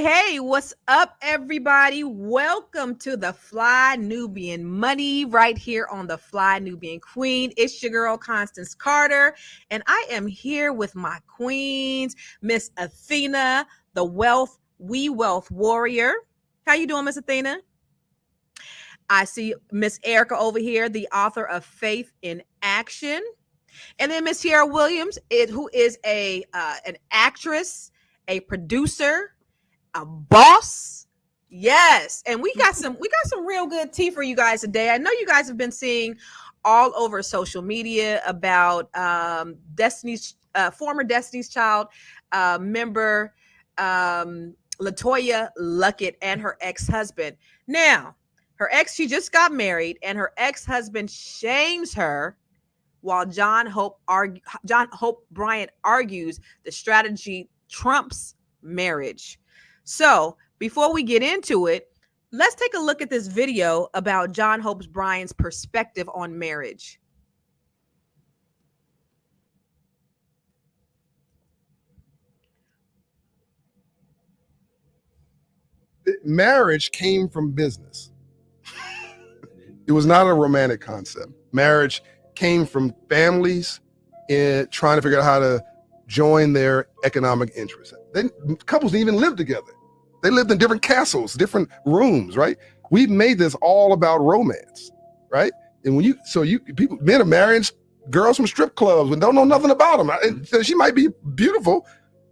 Hey, what's up, everybody? Welcome to the Fly Nubian Money right here on the Fly Nubian Queen. It's your girl, Constance Carter, and I am here with my queens, Miss Athena, the wealth warrior. How you doing, Miss Athena? I see Miss Erica over here, the author of Faith in Action. And then Miss Sierra Williams, who is an actress, a producer, a boss. Yes. And we got some real good tea for you guys today. I know you guys have been seeing all over social media about Destiny's former Destiny's Child member LeToya Luckett and her ex-husband. Now, she just got married, and her ex-husband shames her while John Hope Bryant argues the strategy trumps marriage. So before we get into it, let's take a look at this video about John Hope Bryant's perspective on marriage. Marriage came from business. It was not a romantic concept. Marriage came from families trying to figure out how to join their economic interests. Then couples didn't even live together. They lived in different castles, different rooms, right? We've made this all about romance, right? And men are marrying girls from strip clubs and don't know nothing about them. And she might be beautiful,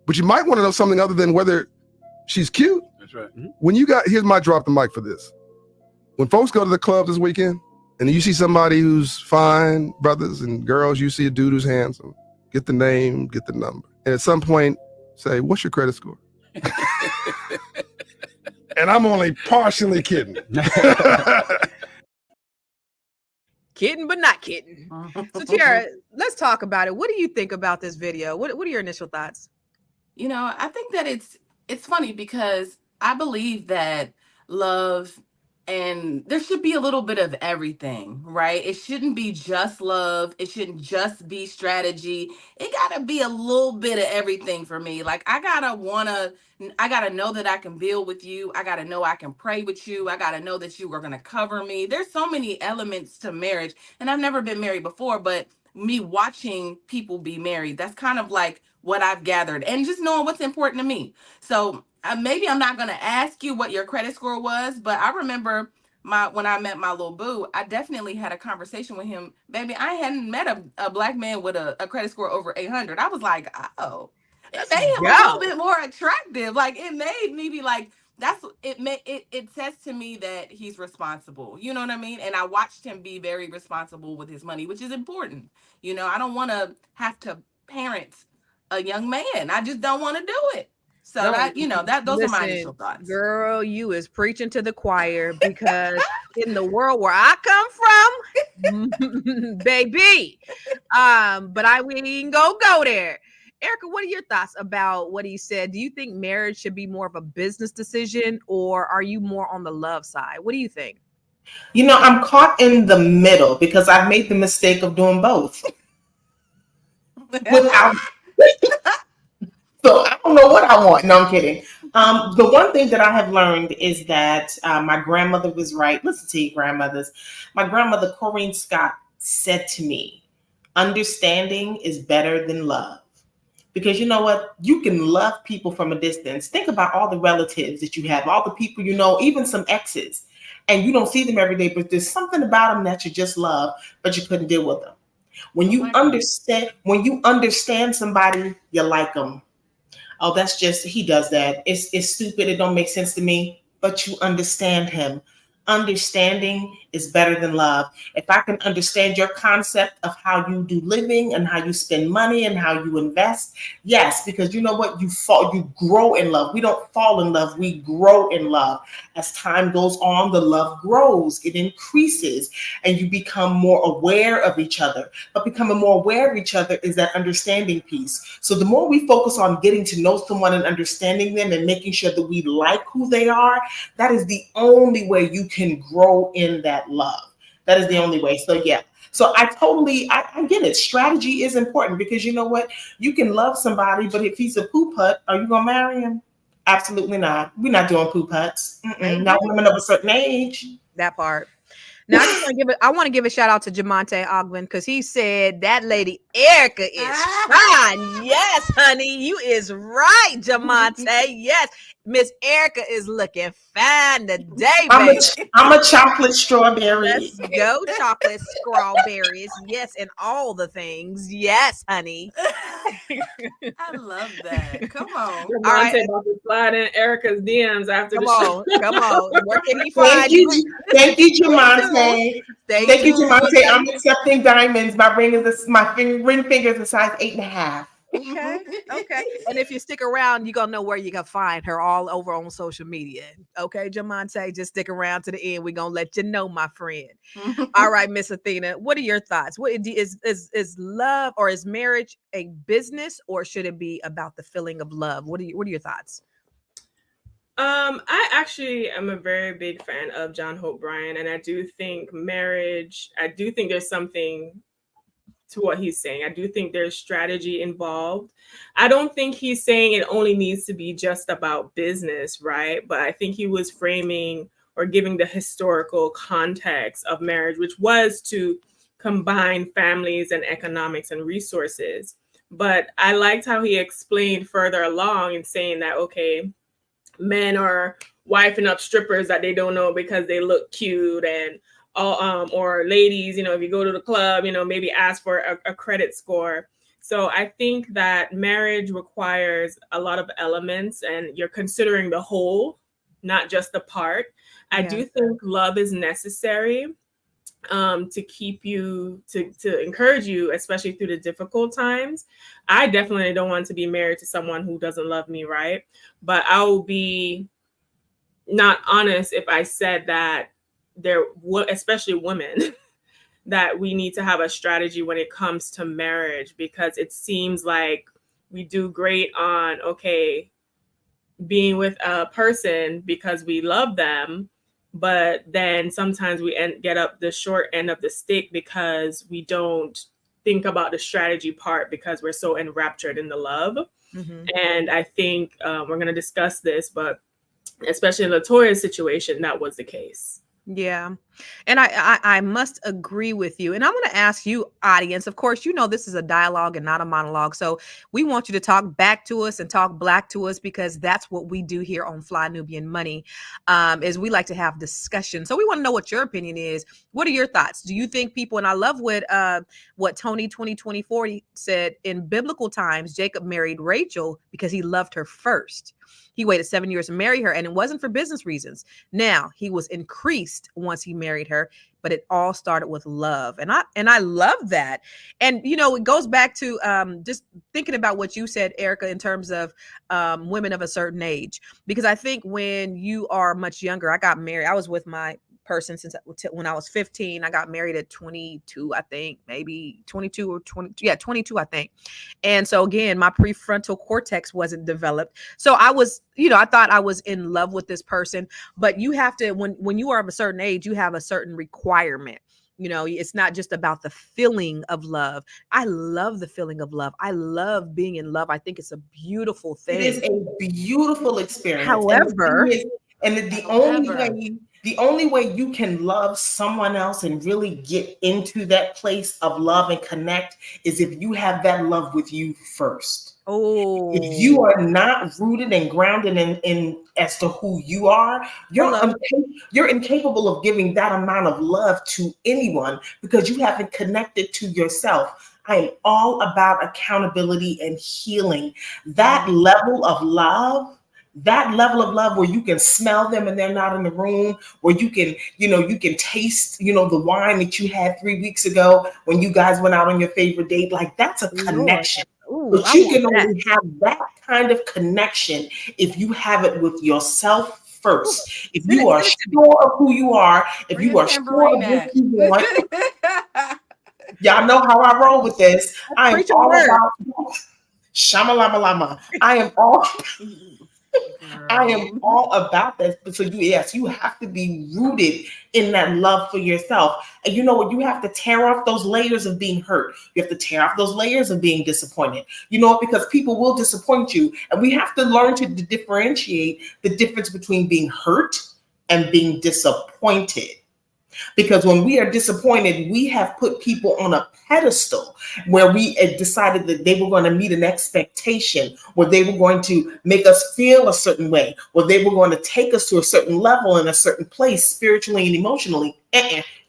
but you might want to know something other than whether she's cute. That's right. Here's my drop the mic for this. When folks go to the club this weekend and you see somebody who's fine, brothers and girls, you see a dude who's handsome, get the name, get the number. And at some point say, what's your credit score? And I'm only partially kidding. Kidding, but not kidding. So Tiara, let's talk about it. What do you think about this video? What are your initial thoughts? I think that it's funny because I believe that love, and there should be a little bit of everything, right? It shouldn't be just love. It shouldn't just be strategy. It gotta be a little bit of everything for me. Like I gotta know that I can build with you. I gotta know I can pray with you. I gotta know that you are gonna cover me. There's so many elements to marriage, and I've never been married before, but me watching people be married, that's kind of like what I've gathered, and just knowing what's important to me. So maybe I'm not going to ask you what your credit score was, but I remember when I met my little boo, I definitely had a conversation with him. Baby, I hadn't met a black man with a credit score over 800. I was like, oh, it made him a little bit more attractive. Like it made me be like, it says to me that he's responsible. You know what I mean? And I watched him be very responsible with his money, which is important. I don't want to have to parent a young man. I just don't want to do it. So those are my initial thoughts. Girl, you is preaching to the choir, because in the world where I come from, baby, but we ain't go there. Erica, what are your thoughts about what he said? Do you think marriage should be more of a business decision, or are you more on the love side? What do you think? I'm caught in the middle because I've made the mistake of doing both. So I don't know what I want. No, I'm kidding. The one thing that I have learned is that my grandmother was right. Listen to you, grandmothers. My grandmother, Corrine Scott, said to me, understanding is better than love. Because you know what? You can love people from a distance. Think about all the relatives that you have, all the people you know, even some exes, and you don't see them every day, but there's something about them that you just love, but you couldn't deal with them. When you understand somebody, you like them. Oh, that's just, he does that. It's stupid. It don't make sense to me, but you understand him. Understanding is better than love. If I can understand your concept of how you do living and how you spend money and how you invest, yes, because you know what? You grow in love. We don't fall in love. We grow in love. As time goes on, the love grows. It increases, and you become more aware of each other. But becoming more aware of each other is that understanding piece. So the more we focus on getting to know someone and understanding them and making sure that we like who they are, that is the only way you can grow in that love. That is the only way. So yeah. So I get it. Strategy is important, because you know what? You can love somebody, but if he's a poop hut, are you going to marry him? Absolutely not. We're not doing poo putts. Ain't Not doing women of a certain age. that part. Now I want to give a shout out to Jamonte Ogden because he said that lady Erica is fine. Yes, honey, you is right, Jamonte. Yes, Miss Erica is looking fine today, I'm a, baby. I'm a chocolate strawberry. Let's go, chocolate strawberries. Yes, and all the things. Yes, honey. I love that. Come on. All right, Monte about to slide in Erica's DMs after come the show. on, come on. Where can he Thank find you, you? thank you, Stay tuned. Jamonte. Stay Thank you, tuned. Jamonte. I'm accepting diamonds. My ring finger is a size 8.5. Okay. Okay. And if you stick around, you're gonna know where you can find her all over on social media. Okay, Jamonte, just stick around to the end. We're gonna let you know, my friend. All right, Miss Athena, what are your thoughts? What is love or is marriage a business or should it be about the feeling of love? What are your thoughts? I actually am a very big fan of John Hope Bryant, and I do think there's something to what he's saying. I do think there's strategy involved. I don't think he's saying it only needs to be just about business, right? But I think he was framing or giving the historical context of marriage, which was to combine families and economics and resources. But I liked how he explained further along in saying that, okay, men are wifing up strippers that they don't know because they look cute, and all or ladies, if you go to the club, maybe ask for a credit score. So I think that marriage requires a lot of elements and you're considering the whole, not just the part. I do think love is necessary to keep you to encourage you, especially through the difficult times. I definitely don't want to be married to someone who doesn't love me, right? But I will be not honest if I said that especially women, that we need to have a strategy when it comes to marriage, because it seems like we do great on, okay, being with a person because we love them, but then sometimes we get up the short end of the stick because we don't think about the strategy part because we're so enraptured in the love. Mm-hmm. And I think we're going to discuss this, but especially in LaToya's situation, that was the case. Yeah. And I must agree with you. And I'm going to ask you, audience, of course, this is a dialogue and not a monologue. So we want you to talk back to us and talk black to us, because that's what we do here on Fly Nubian Money, is we like to have discussion. So we want to know what your opinion is. What are your thoughts? Do you think people, and I love what Tony 2024 said, in biblical times, Jacob married Rachel because he loved her first. He waited 7 years to marry her, and it wasn't for business reasons. Now he was increased once he married her, but it all started with love. And I love that. And, it goes back to just thinking about what you said, Erica, in terms of women of a certain age, because I think when you are much younger, I got married. I was with my person since when I was 15. I got married at 22, I think, maybe 22 or 20. Yeah, 22, I think. And so again, my prefrontal cortex wasn't developed. So I was, I thought I was in love with this person, but you have to, when you are of a certain age, you have a certain requirement. It's not just about the feeling of love. I love the feeling of love. I love being in love. I think it's a beautiful thing. It is a beautiful experience. However, the only way you can love someone else and really get into that place of love and connect is if you have that love with you first. Oh, if you are not rooted and grounded in as to who you are, you're incapable of giving that amount of love to anyone because you haven't connected to yourself. I am all about accountability and healing. That level of love where you can smell them and they're not in the room, where you can taste, the wine that you had 3 weeks ago when you guys went out on your favorite date. Like, that's a connection. Ooh, but you can only have that kind of connection if you have it with yourself first. If you are sure of who you are, if you are sure of what you want. Y'all know how I roll with this. I am all about Shamalama Lama. I am all I am Girl. all about this. But so yes, you have to be rooted in that love for yourself. And you know what? You have to tear off those layers of being hurt. You have to tear off those layers of being disappointed. You know, because people will disappoint you. And we have to learn to differentiate the difference between being hurt and being disappointed. Because when we are disappointed, we have put people on a pedestal where we decided that they were going to meet an expectation, where they were going to make us feel a certain way, where they were going to take us to a certain level in a certain place spiritually and emotionally.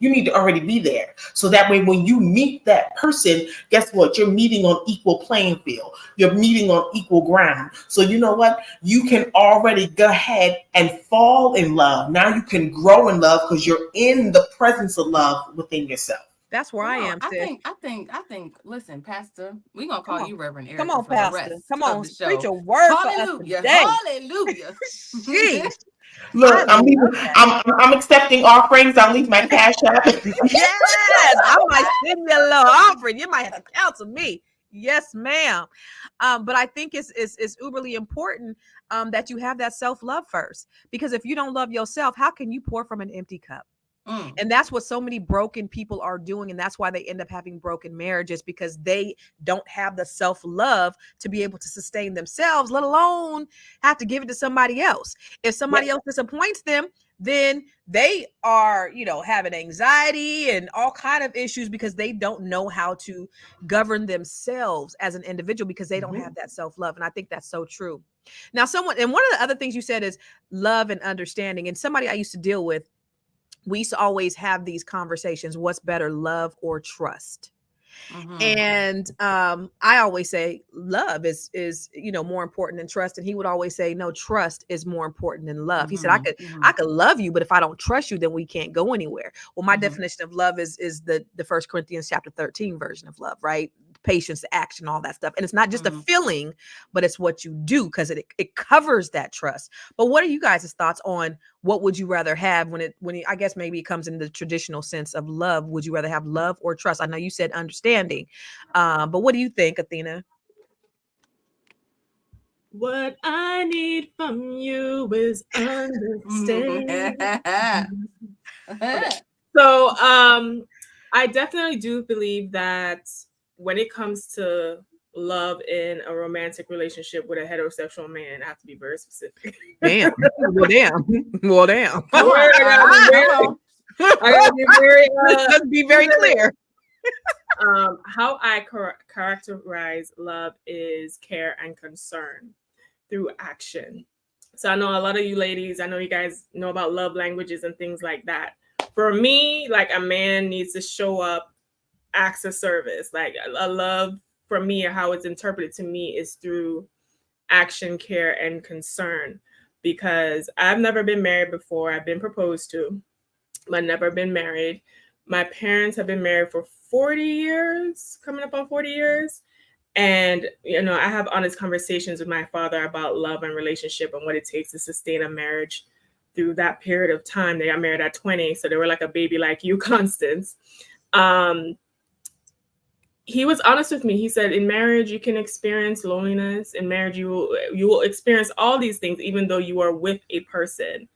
You need to already be there. So that way, when you meet that person, guess what? You're meeting on equal playing field. You're meeting on equal ground. So you know what? You can already go ahead and fall in love. Now you can grow in love because you're in the presence of love within yourself. That's where I Well, am, I sis. think, I think, I think. Listen, Pastor, we're gonna Come call on. you Reverend Come Erica on, for the Pastor. rest Come of on. the Preach a show. word for us Hallelujah, today. hallelujah. Sheesh. I Look, love that. I'm accepting offerings. I'll leave my cash app. Yes, I might send you a little offering. You might have to counsel me. Yes, ma'am. But I think it's uberly important that you have that self-love first. Because if you don't love yourself, how can you pour from an empty cup? And that's what so many broken people are doing. And that's why they end up having broken marriages, because they don't have the self-love to be able to sustain themselves, let alone have to give it to somebody else. If somebody else disappoints them, then they are, having anxiety and all kind of issues because they don't know how to govern themselves as an individual, because they don't have that self-love. And I think that's so true. Now, one of the other things you said is love and understanding. And somebody I used to deal with, we used to always have these conversations. What's better, love or trust? And I always say love is more important than trust. And he would always say, no, trust is more important than love. He said, I could love you, but if I don't trust you, then we can't go anywhere. Well, my definition of love is the 1 Corinthians chapter 13 version of love, right? Patience, action, all that stuff. And it's not just a feeling, but it's what you do, because it covers that trust. But what are you guys' thoughts on what would you rather have when I guess maybe it comes in the traditional sense of love? Would you rather have love or trust? I know you said understanding, but what do you think, Athena? What I need from you is understanding. Okay. So I definitely do believe that when it comes to love in a romantic relationship with a heterosexual man, I have to be very specific. Damn. Well, damn. Well, damn. Come on. I gotta be very Let's be very clear. How I characterize love is care and concern through action. So I know a lot of you ladies, I know you guys know about love languages and things like that. For me, like, a man needs to show up, acts of service. Like, a love for me, or how it's interpreted to me, is through action, care, and concern. Because I've never been married before. I've been proposed to, but never been married. My parents have been married for 40 years, coming up on 40 years. And, I have honest conversations with my father about love and relationship and what it takes to sustain a marriage through that period of time. They got married at 20, so they were like a baby like you, Constance. He was honest with me. He said, in marriage, you can experience loneliness. In marriage, you will experience all these things, even though you are with a person.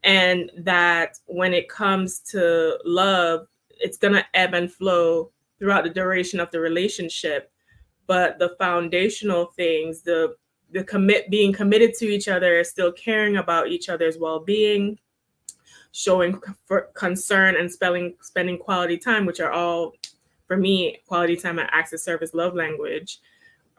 And that when it comes to love, it's going to ebb and flow throughout the duration of the relationship. But the foundational things, being committed to each other, still caring about each other's well-being, showing concern, and spending quality time, which are all, for me, quality time and acts of service love language,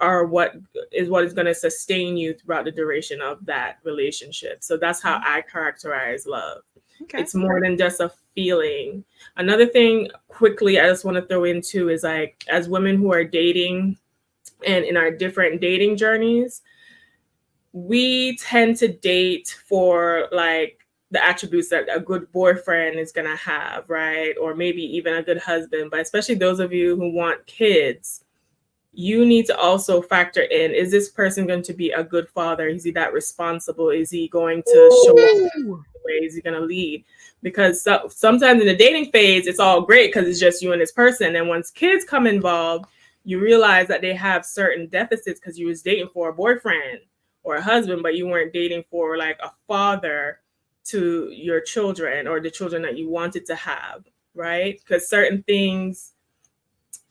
are what is going to sustain you throughout the duration of that relationship. So that's how I characterize love. Okay. It's more than just a feeling. Another thing quickly I just want to throw into is, like, as women who are dating and in our different dating journeys, we tend to date for, like, the attributes that a good boyfriend is going to have, right? Or maybe even a good husband. But especially those of you who want kids, you need to also factor in, is this person going to be a good father? Is he that responsible? Is he going to show up the way? Is he going to lead? Because sometimes in the dating phase, it's all great because it's just you and this person. And once kids come involved, you realize that they have certain deficits because you was dating for a boyfriend or a husband, but you weren't dating for like a father to your children or the children that you wanted to have, right? Because certain things,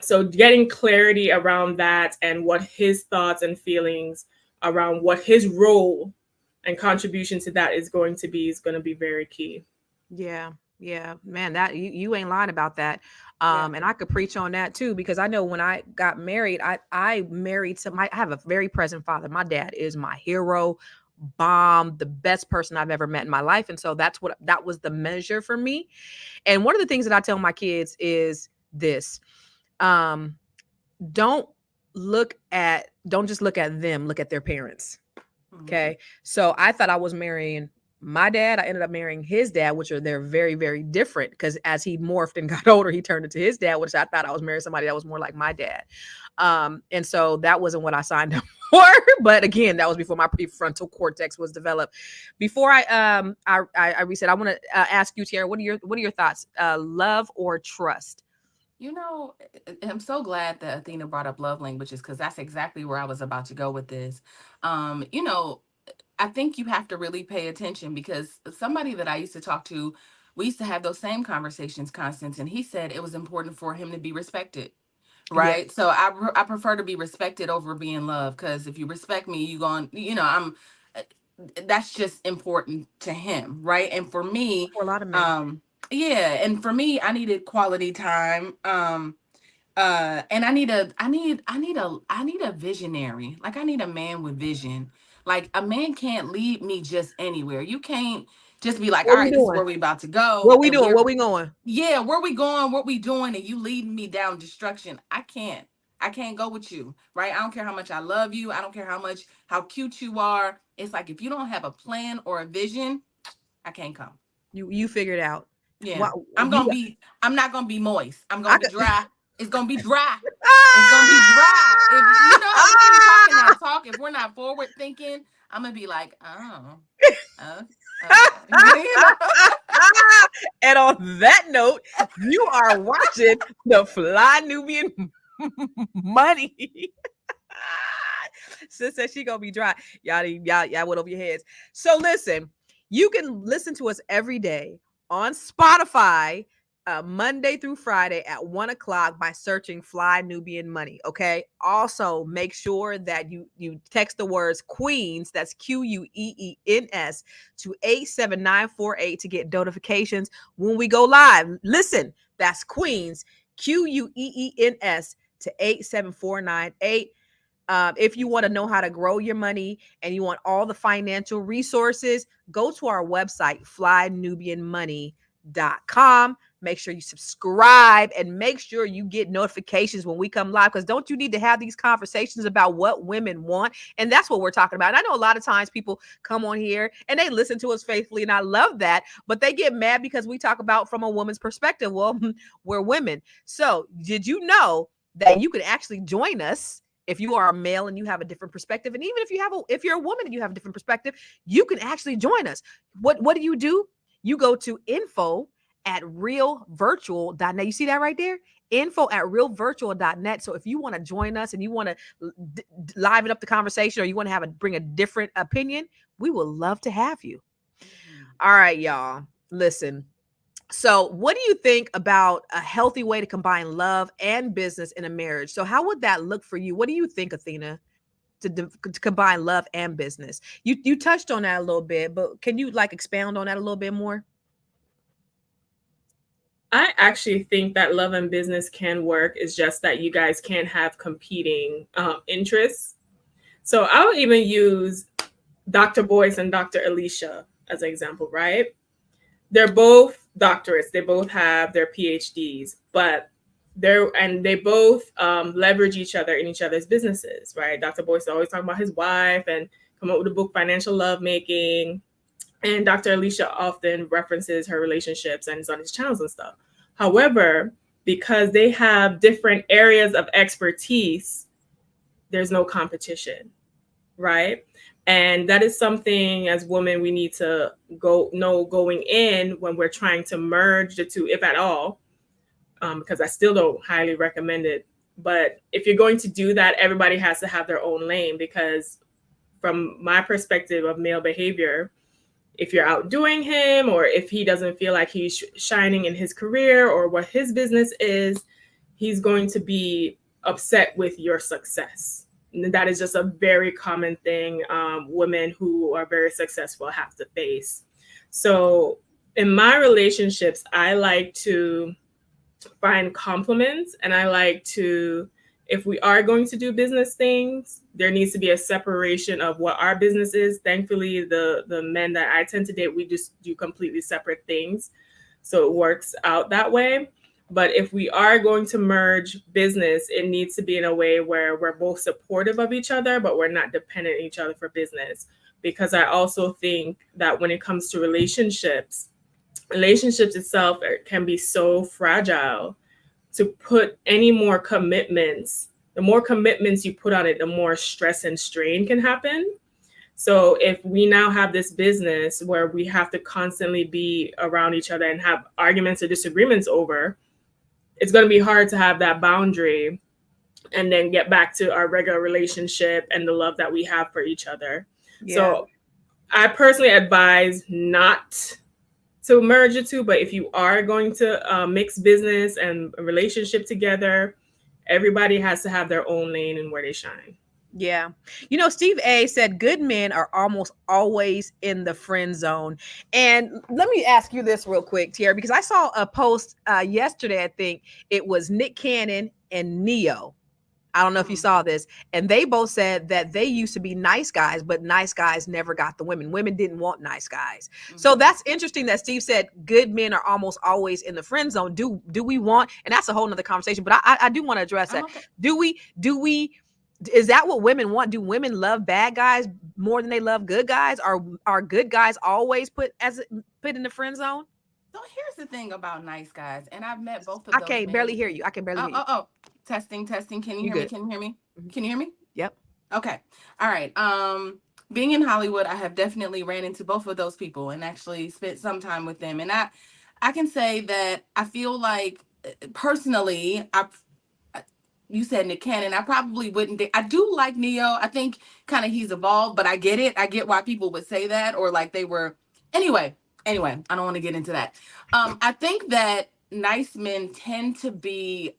so getting clarity around that and what his thoughts and feelings around what his role and contribution to that is going to be very key. Yeah. Yeah, man, that you ain't lying about that. Yeah. And I could preach on that too, because I know when I got married, I married I have a very present father. My dad is my hero, bomb, the best person I've ever met in my life. And so that was the measure for me. And one of the things that I tell my kids is this. Um, don't don't just look at them, look at their parents. Okay. So I thought I was marrying my dad. I ended up marrying his dad, they're very, very different, because as he morphed and got older, he turned into his dad, which I thought I was marrying somebody that was more like my dad. And so that wasn't what I signed up for. But again, that was before my prefrontal cortex was developed. Before I reset, I want to ask you, Tiara, what are your thoughts? Love or trust? You know, I'm so glad that Athena brought up love languages, because that's exactly where I was about to go with this. You know, I think you have to really pay attention, because somebody that I used to talk to, we used to have those same conversations, Constance, and he said it was important for him to be respected. Yeah. Right. So I prefer to be respected over being loved, because if you respect me, uh, that's just important to him. Right. And for me, For a lot of men. yeah, and for me, I needed quality time. And I need a visionary. Like, I need a man with vision. Like, a man can't lead me just anywhere. You can't just be like, all What we right, this is doing? where we about to go, What we and doing? What we going? yeah, where we going, what we doing, and you leading me down destruction. I can't go with you, right? I don't care how much I love you. I don't care how cute you are. It's like, if you don't have a plan or a vision, I can't come. You figured out. Yeah. What you I'm not gonna be moist. I'm I gonna be could dry. It's gonna be dry. It's gonna be dry. If you know how we ain't talking that talk, if we're not forward thinking, I'm gonna be like, oh, uh, okay. You know? And on that note, you are watching the Fly Nubian Money. Sis said she gonna be dry. Y'all went over your heads. So listen, you can listen to us every day on Spotify, Monday through Friday at 1:00 by searching Fly Nubian Money. Okay. Also, make sure that you text the words Queens, that's QUEENS, to 87948 to get notifications when we go live. Listen, that's Queens, QUEENS, to 87498. If you want to know how to grow your money and you want all the financial resources, go to our website, flynubianmoney.com. Make sure you subscribe and make sure you get notifications when we come live, because don't you need to have these conversations about what women want? And that's what we're talking about. And I know a lot of times people come on here and they listen to us faithfully, and I love that, but they get mad because we talk about from a woman's perspective. Well, we're women. So did you know that you could actually join us if you are a male and you have a different perspective? And even if you're a woman and you have a different perspective, you can actually join us. What do? You go to info@realvirtual.net. You see that right there? info@realvirtual.net. So if you want to join us and you want to liven up the conversation, or you want to bring a different opinion, we would love to have you. All right, y'all. Listen. So, what do you think about a healthy way to combine love and business in a marriage? So, how would that look for you? What do you think, Athena, to combine love and business? You touched on that a little bit, but can you expound on that a little bit more? I actually think that love and business can work. It's just that you guys can't have competing interests. So I would even use Dr. Boyce and Dr. Alicia as an example, right? They're both doctorates. They both have their PhDs, but they both leverage each other in each other's businesses, right? Dr. Boyce is always talking about his wife and come up with the book Financial Lovemaking. And Dr. Alicia often references her relationships and is on his channels and stuff. However, because they have different areas of expertise, there's no competition, right? And that is something as women we need to know going in when we're trying to merge the two, if at all, because I still don't highly recommend it. But if you're going to do that, everybody has to have their own lane, because from my perspective of male behavior, if you're outdoing him or if he doesn't feel like he's shining in his career or what his business is, he's going to be upset with your success. And that is just a very common thing women who are very successful have to face. So in my relationships, I like to find compliments, and I like to, if we are going to do business things, there needs to be a separation of what our business is. Thankfully, the men that I tend to date, we just do completely separate things, so it works out that way. But if we are going to merge business, it needs to be in a way where we're both supportive of each other, but we're not dependent on each other for business. Because I also think that when it comes to relationships itself can be so fragile. To put any more commitments, the more commitments you put on it, the more stress and strain can happen. So if we now have this business where we have to constantly be around each other and have arguments or disagreements over, it's going to be hard to have that boundary and then get back to our regular relationship and the love that we have for each other. Yeah. So I personally advise not to merge the two, but if you are going to mix business and relationship together, everybody has to have their own lane and where they shine. Yeah. You know, Steve A said good men are almost always in the friend zone. And let me ask you this real quick, Tierra, because I saw a post yesterday. I think it was Nick Cannon and Neo. I don't know if you saw this. And they both said that they used to be nice guys, but nice guys never got the women. Women didn't want nice guys. Mm-hmm. So that's interesting that Steve said good men are almost always in the friend zone. Do we want, and that's a whole nother conversation, but I do want to address that. Okay. Do we, is that what women want? Do women love bad guys more than they love good guys? Are good guys always put in the friend zone? So here's the thing about nice guys, and I've met both of those. I can barely hear you. I can barely hear you. Oh. Testing. Can you hear me? Can you hear me? Can you hear me? Yep. Okay. All right. Being in Hollywood, I have definitely ran into both of those people and actually spent some time with them. And I can say that I feel like personally, you said Nick Cannon, I probably wouldn't. I do like Neo. I think kind of he's evolved, but I get it. I get why people would say that, or like they were. Anyway, I don't want to get into that. I think that nice men tend to be,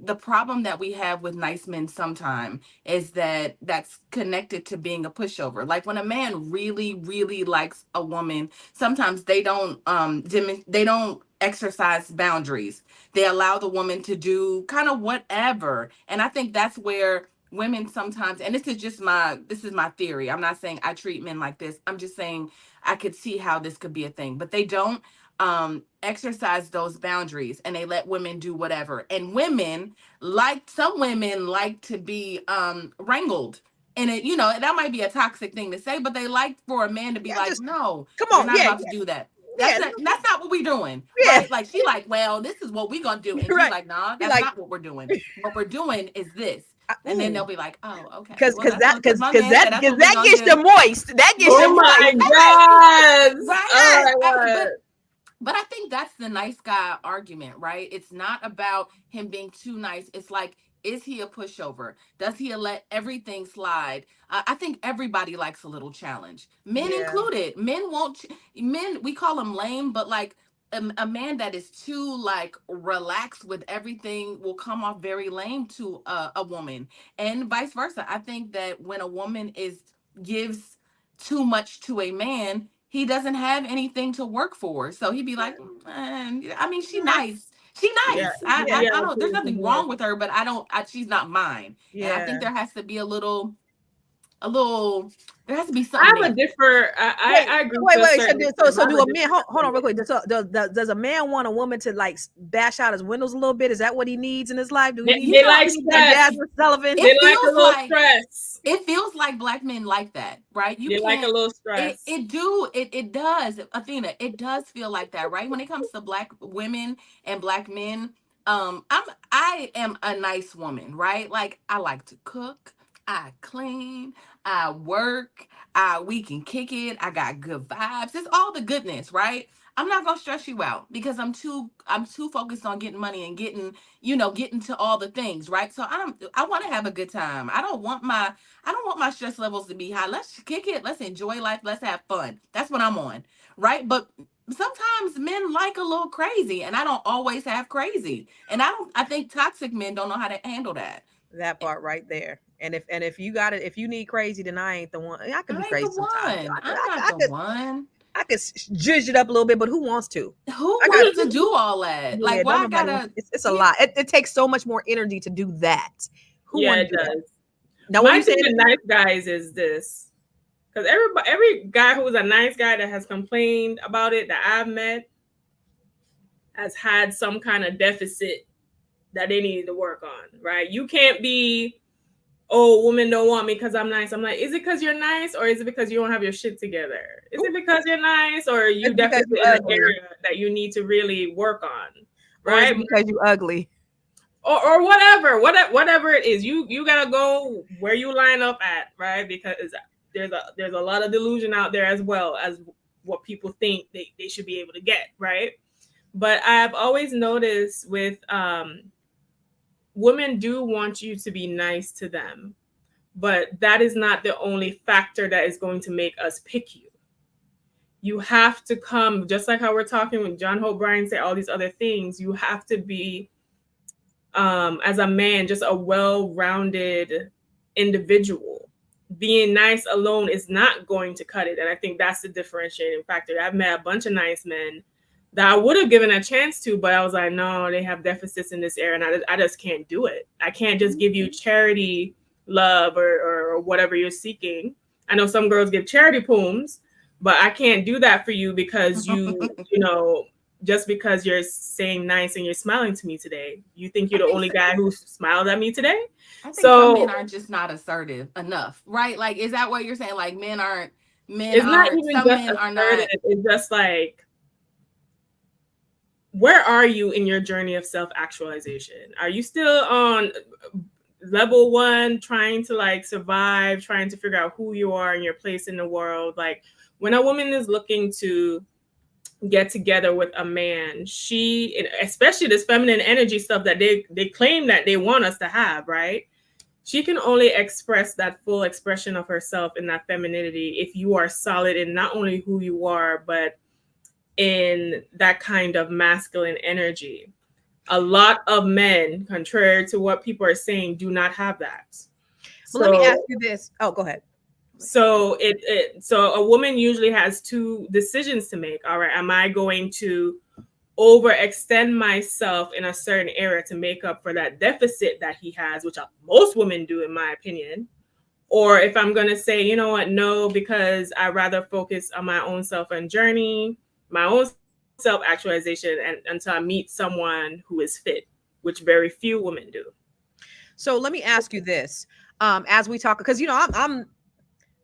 the problem that we have with nice men sometimes is that that's connected to being a pushover. Like when a man really, really likes a woman, sometimes they don't exercise boundaries. They allow the woman to do kind of whatever. And I think that's where women sometimes, and this is my theory. I'm not saying I treat men like this. I'm just saying I could see how this could be a thing, but they don't exercise those boundaries and they let women do whatever. And some women like to be wrangled. And it, that might be a toxic thing to say, but they like for a man to be no, come on, you're not about to do that. That's not what we're doing. Yeah. Right? Like she well, this is what we're gonna do. And she's like, nah, that's not what we're doing. What we're doing is this. And then they'll be like, oh, okay. Because that gets you moist. That gets you moist. Oh my God. Right. Oh my God. But I think that's the nice guy argument, right? It's not about him being too nice. It's like, is he a pushover? Does he let everything slide? I think everybody likes a little challenge, men included. Men, we call them lame, but like a man that is too like relaxed with everything will come off very lame to a woman, and vice versa. I think that when a woman gives too much to a man, he doesn't have anything to work for. So he'd be like, I mean, she's nice. She's nice. Yeah. I don't, there's nothing wrong with her, but she's not mine. Yeah. And I think there has to be a little, there has to be something. I agree. Wait. So do a man, hold on real quick. Does a man want a woman to like bash out his windows a little bit? Is that what he needs in his life? Do he need they like stress? Sullivan? They like a little stress. It feels like black men like that, right? You like a little stress. It does, Athena. It does feel like that, right? When it comes to black women and black men, I am a nice woman, right? Like I like to cook, I clean, I work, we can kick it. I got good vibes. It's all the goodness, right? I'm not gonna stress you out because I'm too focused on getting money and getting to all the things, right? So I want to have a good time. I don't want my stress levels to be high. Let's kick it. Let's enjoy life. Let's have fun. That's what I'm on, right? But sometimes men like a little crazy, and I don't always have crazy. And I think toxic men don't know how to handle that. That part right there. And if you got it, if you need crazy, then I ain't the one. I could be I ain't the crazy sometimes. one. I'm not the one. I could judge it up a little bit, but who wants to? Who I wants to do all that? Yeah, Like, why I don't nobody. gotta? It's a lot. It takes so much more energy to do that. Who Yeah, wants it to do that? does. Now, what My you thing saying? with nice guys is this, because every guy who is a nice guy that has complained about it that I've met has had some kind of deficit that they needed to work on, right? You can't be, oh, women don't want me because I'm nice. I'm like, is it because you're nice, or is it because you don't have your shit together? Is it because you're nice, or you It's because definitely you in an ugly. area that you need to really work on, Or is right? it because you ugly? Or whatever it is, you gotta go where you line up at, right? Because there's a lot of delusion out there as well as what people think they should be able to get, right? But I've always noticed with women do want you to be nice to them, but that is not the only factor that is going to make us pick you. You have to come, just like how we're talking when John Hope Bryant said all these other things, you have to be as a man, just a well-rounded individual. Being nice alone is not going to cut it. And I think that's the differentiating factor. I've met a bunch of nice men that I would have given a chance to, but I was like, no, they have deficits in this area, and I just can't do it. I can't just give you charity love or whatever you're seeking. I know some girls give charity poems, but I can't do that for you because just because you're saying nice and you're smiling to me today, you think you're the only guy who smiled at me today? I think some men are just not assertive enough, right? Like, is that what you're saying? Like, it's not even some just men are assertive. not. It's just like, where are you in your journey of self-actualization? Are you still on level 1, trying to like survive, trying to figure out who you are and your place in the world? Like, when a woman is looking to get together with a man, she, especially this feminine energy stuff that they claim that they want us to have, right? She can only express that full expression of herself in that femininity if you are solid in not only who you are, but in that kind of masculine energy. A lot of men, contrary to what people are saying, do not have that. Well, let me ask you this. Oh, go ahead. So so a woman usually has 2 decisions to make. All right, am I going to overextend myself in a certain area to make up for that deficit that he has, which most women do, in my opinion? Or if I'm going to say, you know what, no, because I rather focus on my own self and journey, my own self-actualization, and until I meet someone who is fit, which very few women do. So let me ask you this. As we talk, because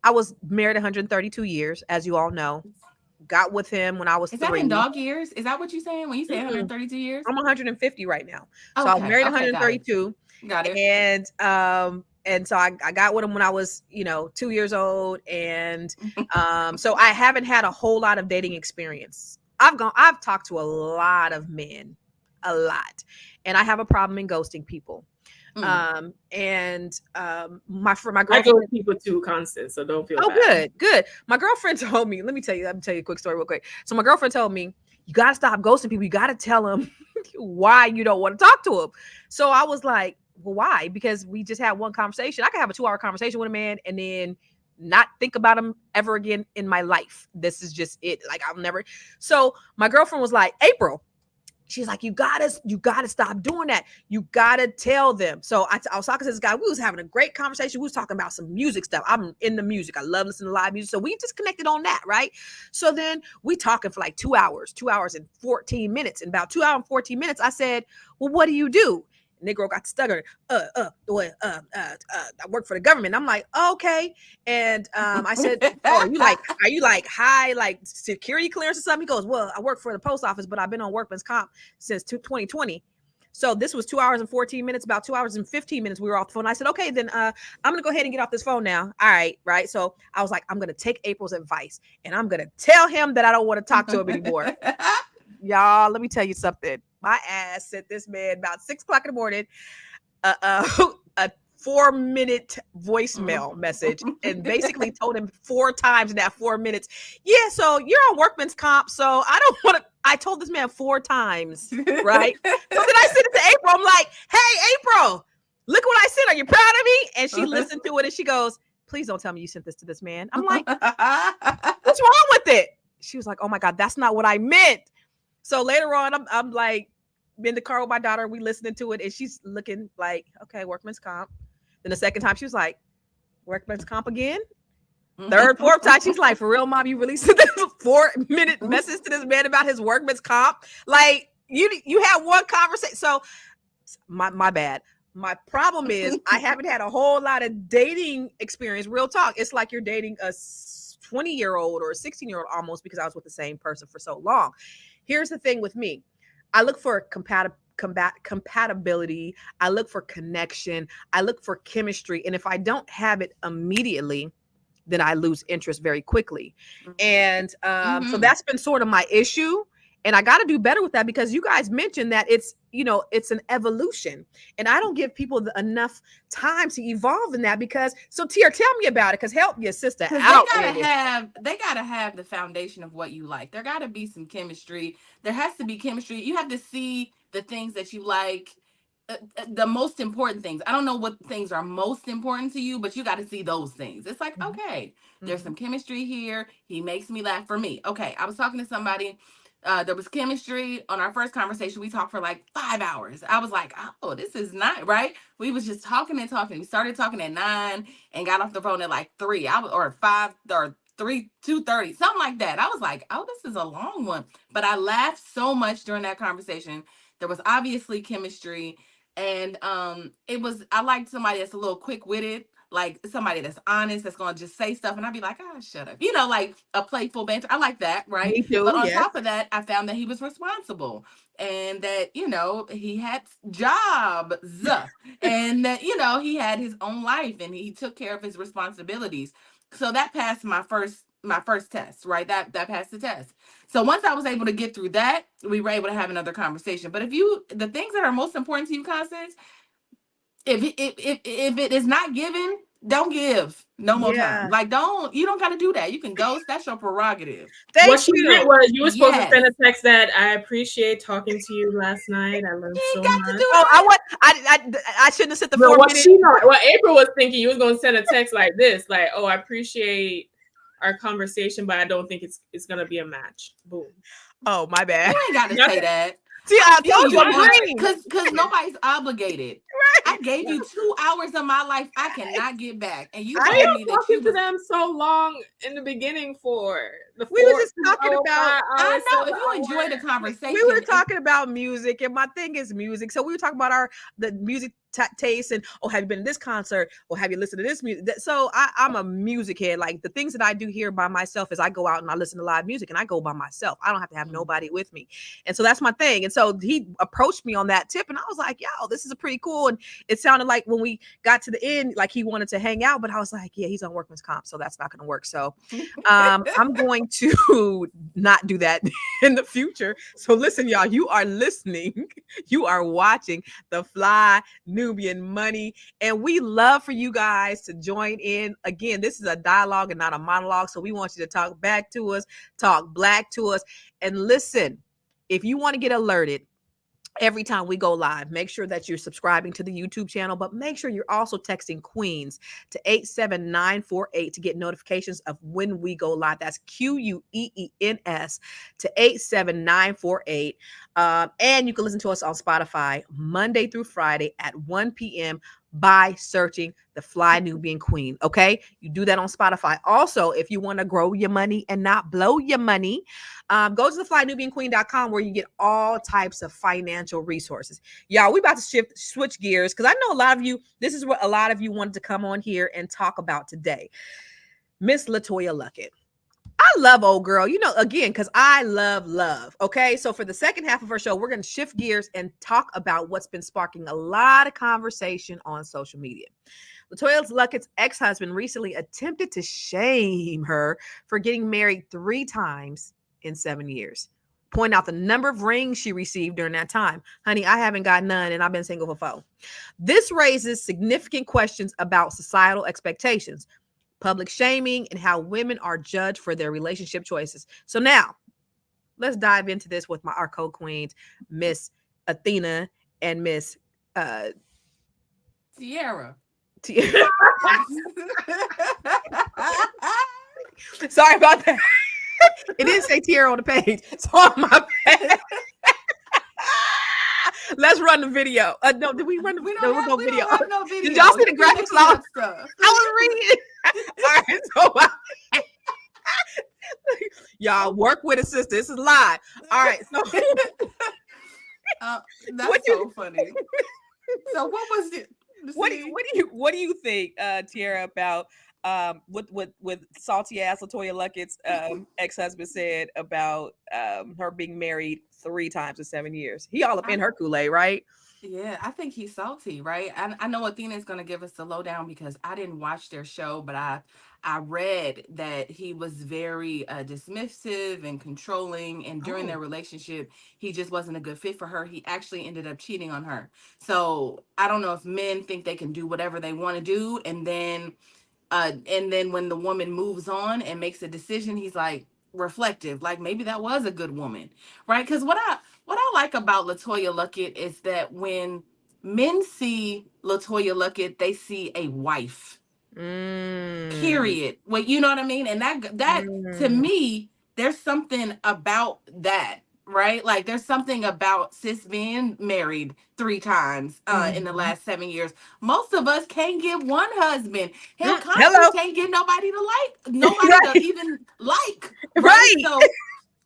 I was married 132 years, as you all know. Got with him when I was 3. Is that in dog years? Is that what you're saying when you say 132 years? I'm 150 right now. So Okay, I was married okay, 132. Got it. And so I got with him when I was, 2 years old. And so I haven't had a whole lot of dating experience. I've talked to a lot of men, a lot. And I have a problem in ghosting people. My girlfriend, I go with people too, Constance, so don't feel bad. good. My girlfriend told me, let me tell you a quick story real quick. So my girlfriend told me, you got to stop ghosting people. You got to tell them why you don't want to talk to them. So I was like, well, why? Because we just had one conversation. I could have a 2-hour conversation with a man and then not think about him ever again in my life. This is just it. Like, I'll never. So my girlfriend was like, April, she's like, you gotta stop doing that. You gotta tell them. So I was talking to this guy. We was having a great conversation. We was talking about some music stuff. I'm in the music. I love listening to live music. So we just connected on that, right? So then we talking for like 2 hours and 14 minutes. And about 2 hours and 14 minutes, I said, well, what do you do? Negro got stuttering. I work for the government. I'm like, okay. And I said, oh, are you like high, like security clearance or something? He goes, well, I work for the post office, but I've been on workman's comp since 2020. So this was 2 hours and 14 minutes, about 2 hours and 15 minutes. We were off the phone. I said, okay, then I'm going to go ahead and get off this phone now. All right. Right. So I was like, I'm going to take April's advice and I'm going to tell him that I don't want to talk to him anymore. Y'all, let me tell you something. My ass sent this man about 6 o'clock in the morning a 4-minute voicemail message and basically told him 4 times in that 4 minutes, yeah, so you're on workman's comp, so I don't want to. I told this man 4 times, right? So then I sent it to April. I'm like, hey, April, look what I sent. Are you proud of me? And she listened to it and she goes, please don't tell me you sent this to this man. I'm like, what's wrong with it? She was like, oh my God, that's not what I meant. So later on, I'm like in the car with my daughter. We listening to it and she's looking like, okay, workman's comp. Then the second time she was like, workman's comp again. Third, fourth time, she's like, for real, mom, you really sent this 4-minute message to this man about his workman's comp? Like, you had one conversation. So my bad. My problem is I haven't had a whole lot of dating experience. Real talk. It's like you're dating a 20-year-old or a 16-year-old almost, because I was with the same person for so long. Here's the thing with me. I look for compatibility. I look for connection. I look for chemistry. And if I don't have it immediately, then I lose interest very quickly. And so that's been sort of my issue. And I got to do better with that, because you guys mentioned that it's, it's an evolution. And I don't give people enough time to evolve in that, because, so Tia, tell me about it, because help your sister out. They gotta have the foundation of what you like. There gotta be some chemistry. There has to be chemistry. You have to see the things that you like. The most important things. I don't know what things are most important to you, but you got to see those things. It's like, okay, there's some chemistry here. He makes me laugh. For me, okay, I was talking to somebody. There was chemistry on our first conversation. We talked for like 5 hours. I was like, oh, this is not right. We was just talking and talking. We started talking at 9 and got off the phone at like 3. Or 5 or 2:30, something like that. I was like, oh, this is a long one. But I laughed so much during that conversation. There was obviously chemistry. And I liked somebody that's a little quick-witted, like somebody that's honest, that's gonna just say stuff, and I'd be like, shut up, like a playful banter. I like that, right? Me too, but on top of that, I found that he was responsible, and that he had jobs, and that he had his own life, and he took care of his responsibilities. So that passed my first test, right? That passed the test. So once I was able to get through that, we were able to have another conversation. But the things that are most important to you, Constance, if it is not given, don't give no more time. Like, you don't got to do that. You can ghost. That's your prerogative. What she meant was you were supposed to send a text that I appreciate talking to you last night. I learned so much. I shouldn't have said the 4 minutes. What April was thinking, you was going to send a text like this, like, oh, I appreciate our conversation, but I don't think it's gonna be a match. Boom. Oh, my bad. You ain't got to say that. See, I told you, because nobody's obligated. Right. I gave you 2 hours of my life I cannot get back, and you told me that you to them so long in the beginning for the. We were just talking about. I know if you enjoy the conversation. We were talking about music, and my thing is music. So we were talking about the music taste, and have you been to this concert, or have you listened to this music? So I'm a music head. Like, the things that I do here by myself is I go out and I listen to live music, and I go by myself. I don't have to have nobody with me, and so that's my thing. And so he approached me on that tip, and I was like, yo, this is a pretty cool. And it sounded like when we got to the end, like he wanted to hang out, but I was like, yeah, he's on workman's comp, so that's not going to work. So I'm going to not do that in the future. So listen, y'all, you are listening, you are watching the Fly Nubian Money, and we love for you guys to join in. Again, this is a dialogue and not a monologue, so we want you to talk back to us, talk black to us, and listen. If you want to get alerted every time we go live, make sure that you're subscribing to the YouTube channel, but make sure you're also texting Queens to 87948 to get notifications of when we go live. That's QUEENS to 87948. And you can listen to us on Spotify Monday through Friday at 1 p.m. by searching the Fly Nubian Queen. Okay, you do that on Spotify. Also, if you want to grow your money and not blow your money, go to theflynubianqueen.com, where you get all types of financial resources. Y'all, we about to switch gears, because I know a lot of you, this is what a lot of you wanted to come on here and talk about today. Miss LeToya Luckett. I love old girl, again, because I love love. Okay. So for the second half of our show, we're going to shift gears and talk about what's been sparking a lot of conversation on social media. LaToya Luckett's ex-husband recently attempted to shame her for getting married 3 times in 7 years. Point out the number of rings she received during that time. Honey, I haven't got none and I've been single for 4. This raises significant questions about societal expectations, public shaming, and how women are judged for their relationship choices. So now, let's dive into this with our co-queens, Miss Athena and Miss Sierra. Sorry about that. It didn't say Tierra on the page, so my bad. Let's run the video. No, did we run the video? We don't have no video. Did y'all see the graphics? I was reading. All right, so y'all work with a sister. This is live. All right, so that's so funny. So what was it? What do you think, Tierra, about what salty ass LeToya Luckett's ex-husband said about her being married 3 times in 7 years? He all up in her Kool-Aid, right? Yeah, I think he's salty, right? I know Athena is going to give us the lowdown because I didn't watch their show, but I read that he was very dismissive and controlling, and during their relationship, he just wasn't a good fit for her. He actually ended up cheating on her. So I don't know if men think they can do whatever they want to do, and then when the woman moves on and makes a decision, he's like reflective, like maybe that was a good woman, right? Because what I like about LeToya Luckett is that when men see LeToya Luckett, they see a wife. Period. Well, you know what I mean? And that to me, there's something about that, right? Like there's something about sis being married 3 times in the last 7 years. Most of us can't get one husband. Hell, Constance can't get nobody to even like. Right? So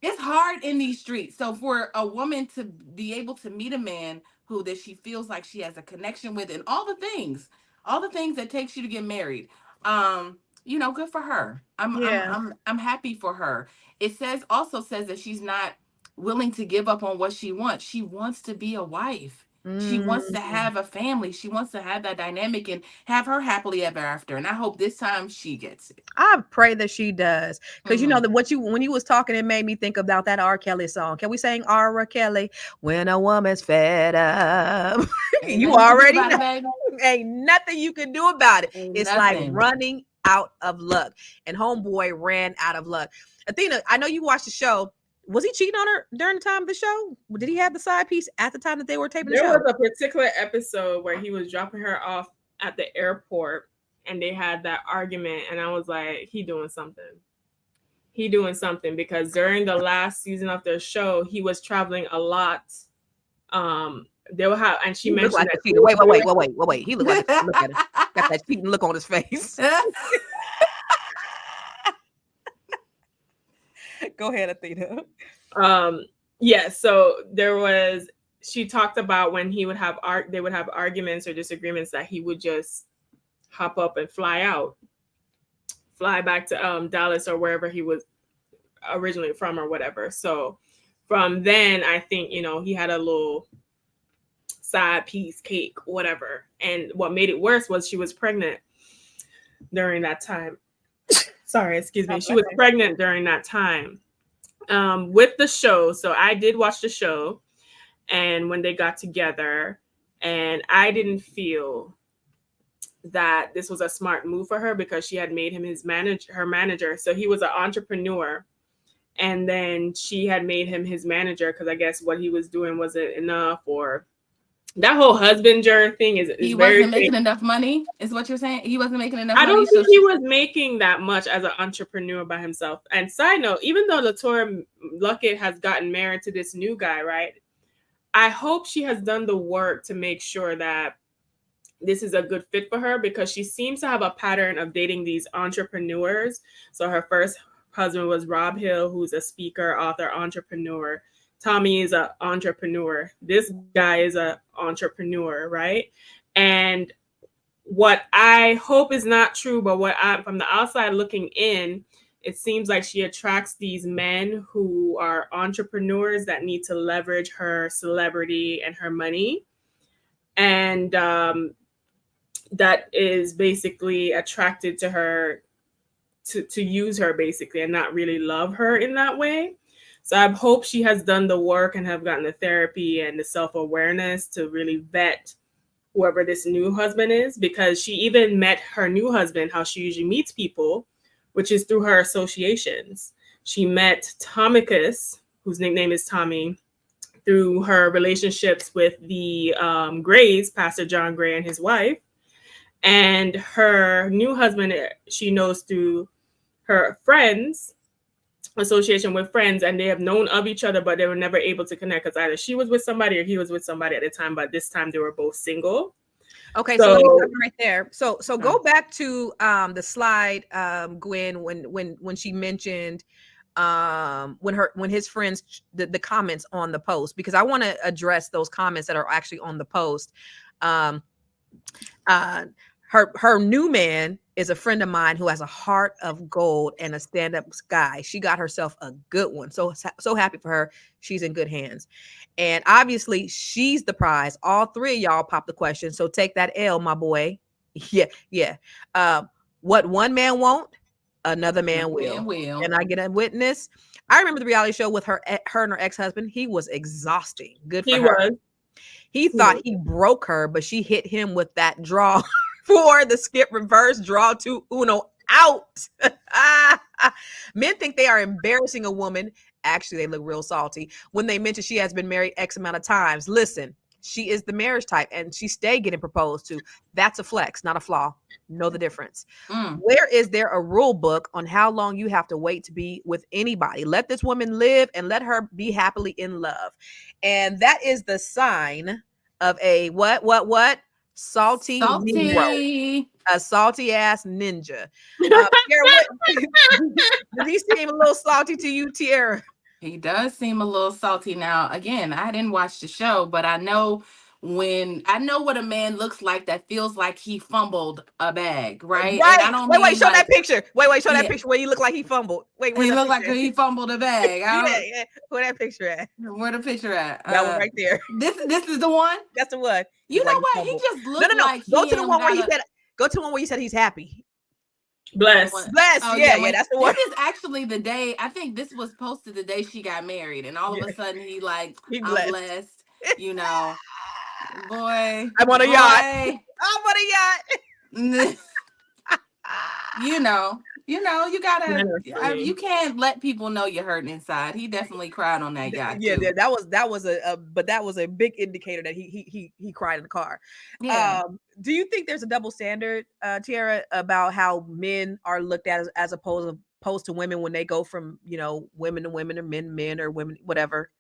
it's hard in these streets. So for a woman to be able to meet a man who that she feels like she has a connection with, and all the things that takes you to get married, good for her. I'm happy for her. It also says that she's not willing to give up on what she wants. She wants to be a wife. She wants to have a family. She wants to have that dynamic and have her happily ever after. And I hope this time she gets it. I pray that she does. Because when you was talking, it made me think about that R. Kelly song. Can we sing R. Kelly? When a woman's fed up. You already know. Ain't nothing you can do about it. It's like running out of luck. And homeboy ran out of luck. Athena, I know you watched the show. Was he cheating on her during the time of the show? Did he have the side piece at the time that they were taping the show? There was a particular episode where he was dropping her off at the airport and they had that argument. And I was like, he doing something. Because during the last season of their show, he was traveling a lot. They will have, and she mentioned like that. Wait. He looked like look at him. Got that cheating look on his face. Go ahead, Athena. So she talked about when they would have arguments or disagreements that he would just hop up and fly back to Dallas or wherever he was originally from or whatever. So from then, I think, he had a little side piece, cake, whatever. And what made it worse was she was pregnant during that time. Sorry, excuse me. She was pregnant during that time with the show. So I did watch the show and when they got together, and I didn't feel that this was a smart move for her because she had made him her manager. So he was an entrepreneur. And then she had made him his manager because I guess what he was doing wasn't enough, or that whole husbander thing is he wasn't making enough money, is what you're saying? He wasn't making enough money? I don't think he was making that much as an entrepreneur by himself. And side note, even though LeToya Luckett has gotten married to this new guy, right? I hope she has done the work to make sure that this is a good fit for her, because she seems to have a pattern of dating these entrepreneurs. So her first husband was Rob Hill, who's a speaker, author, entrepreneur. Tommy is an entrepreneur. This guy is an entrepreneur, right? And what I hope is not true, but from the outside looking in, it seems like she attracts these men who are entrepreneurs that need to leverage her celebrity and her money. And that is basically attracted to her to use her basically and not really love her in that way. So I hope she has done the work and have gotten the therapy and the self-awareness to really vet whoever this new husband is, because she even met her new husband how she usually meets people, which is through her associations. She met Tomicus, whose nickname is Tommy, through her relationships with the Grays, Pastor John Gray and his wife. And her new husband, she knows through her friends, association with friends, and they have known of each other, but they were never able to connect because either she was with somebody or he was with somebody at the time. But this time they were both single. Okay, so let me stop you right there. So go back to the slide, Gwen, when she mentioned when his friends the comments on the post, because I want to address those comments that are actually on the post. Her new man is a friend of mine who has a heart of gold and a stand-up guy. She got herself a good one. So happy for her. She's in good hands. And obviously she's the prize. All three of y'all popped the question. So take that L, my boy. Yeah. What one man won't, another man will. And I get a witness. I remember the reality show with her and her ex-husband. He was exhausting. Good for her. He thought he broke her, but she hit him with that draw for the skip reverse draw to Uno out. Men think they are embarrassing a woman. Actually, they look real salty when they mention she has been married X amount of times. Listen, she is the marriage type and she stay getting proposed to. That's a flex, not a flaw. Know the difference. Where is there a rule book on how long you have to wait to be with anybody? Let this woman live and let her be happily in love. And that is the sign of a what? Salty Negro. A salty ass ninja. Tiara, does he seem a little salty to you, Tiara? He does seem a little salty. Now, again, I didn't watch the show, but I know what a man looks like that feels like he fumbled a bag, right? Right. And I don't wait, show like, that picture. Wait, show that picture where you look like he fumbled. Wait, he looked like he fumbled a bag. Yeah. Where that picture at? Where the picture at? That one right there. This is the one. That's the one. You know what? He just looked like Go to the one where he said. Go to the one where you said he's happy. Bless. Oh, yeah, that's the one. This is actually the day. I think this was posted the day she got married, and all of a sudden he I'm blessed. You know, boy. I'm on a yacht. I'm on a yacht. You gotta. You can't let people know you're hurting inside. He definitely cried on that yacht. Yeah, too. that was a big indicator that he cried in the car. Yeah. Do you think there's a double standard, Tiara, about how men are looked at as opposed to women when they go from women to women or men to men or women whatever?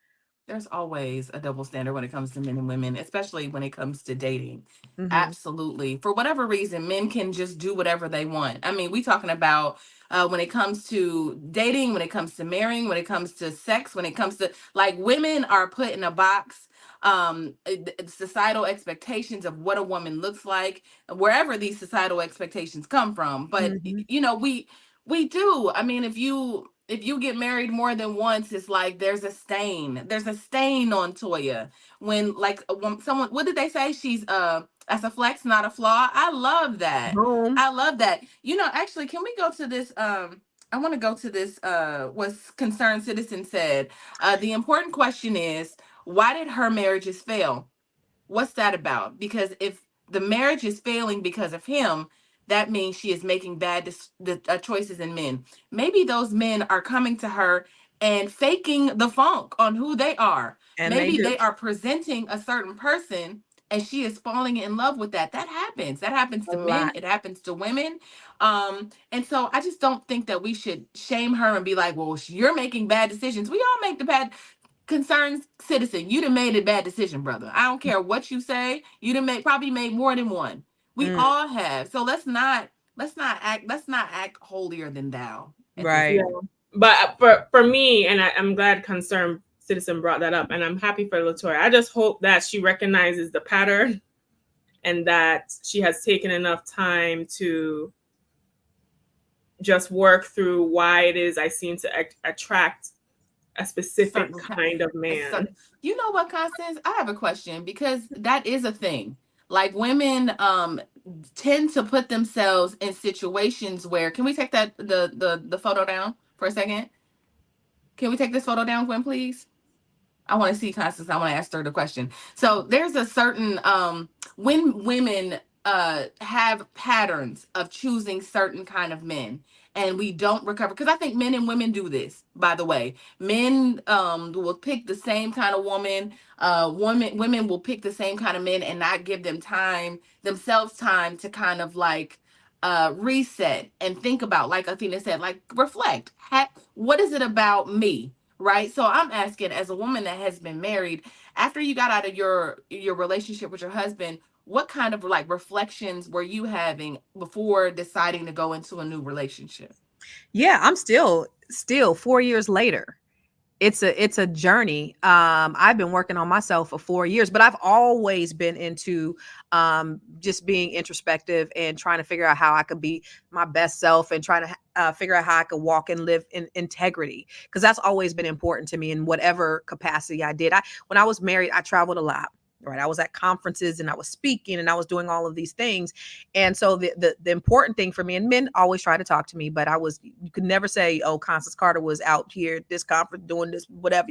There's always a double standard when it comes to men and women, especially when it comes to dating. Mm-hmm. Absolutely. For whatever reason, men can just do whatever they want. I mean, we talking about when it comes to dating, when it comes to marrying, when it comes to sex, when it comes to women are put in a box. Societal expectations of what a woman looks like, wherever these societal expectations come from. But we do. I mean, if you get married more than once, it's like there's a stain on Toya. When someone, what did they say? She's that's a flex, not a flaw. I love that. Boom. I love that. Actually, can we go to this? I want to go to this. What Concerned Citizen said. The important question is, why did her marriages fail? What's that about? Because if the marriage is failing because of him, that means she is making bad choices in men. Maybe those men are coming to her and faking the funk on who they are. And maybe they are presenting a certain person and she is falling in love with that. That happens. That happens to men. It happens to women. And so I just don't think that we should shame her and be like, well, you're making bad decisions. We all make the bad. Concerned Citizen, you done made a bad decision, brother. I don't care what you say. You done probably made more than one. We all have. So let's not act holier than thou. Right. Yeah. But for me, and I'm glad Concerned Citizen brought that up, and I'm happy for LeToya. I just hope that she recognizes the pattern and that she has taken enough time to just work through why it is I seem to attract a specific Certain kind of man. You know what, Constance? I have a question because that is a thing. Like women tend to put themselves in situations where, can we take that the photo down for a second? Can we take this photo down, Gwen, please? I want to see Constance. I want to ask her the question. So there's a certain when women have patterns of choosing certain kind of men, and we don't recover, because I think men and women do this, by the way. Men will pick the same kind of woman. Women will pick the same kind of men and not give themselves time to kind of like reset and think about, like Athena said, like reflect. What is it about me? Right. So I'm asking, as a woman that has been married, after you got out of your relationship with your husband, what kind of like reflections were you having before deciding to go into a new relationship? Yeah, I'm still 4 years later. It's a journey. I've been working on myself for 4 years, but I've always been into just being introspective and trying to figure out how I could be my best self and trying to figure out how I could walk and live in integrity, because that's always been important to me in whatever capacity I did. When I was married, I traveled a lot. Right. I was at conferences and I was speaking and I was doing all of these things. And so the important thing for me, and men always try to talk to me, but you could never say, oh, Constance Carter was out here at this conference doing this, whatever.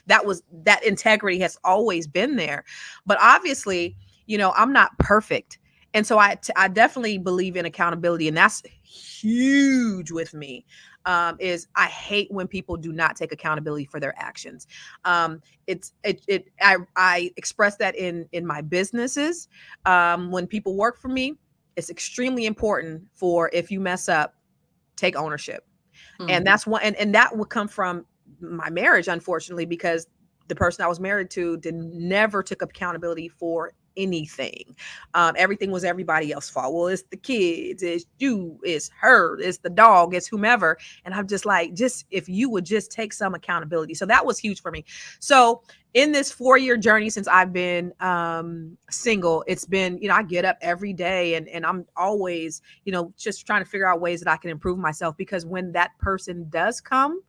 That integrity has always been there. But obviously, I'm not perfect. And so I definitely believe in accountability, and that's huge with me. Is I hate when people do not take accountability for their actions. I express that in my businesses. When people work for me, it's extremely important for, if you mess up, take ownership. Mm-hmm. And that's one, and that would come from my marriage, unfortunately, because the person I was married to never took accountability for anything. Everything was everybody else's fault. Well, it's the kids, it's you, it's her, it's the dog, it's whomever. And I'm just like, if you would just take some accountability. So that was huge for me. So in this 4-year journey since I've been single, it's been, I get up every day and I'm always, just trying to figure out ways that I can improve myself, because when that person does come,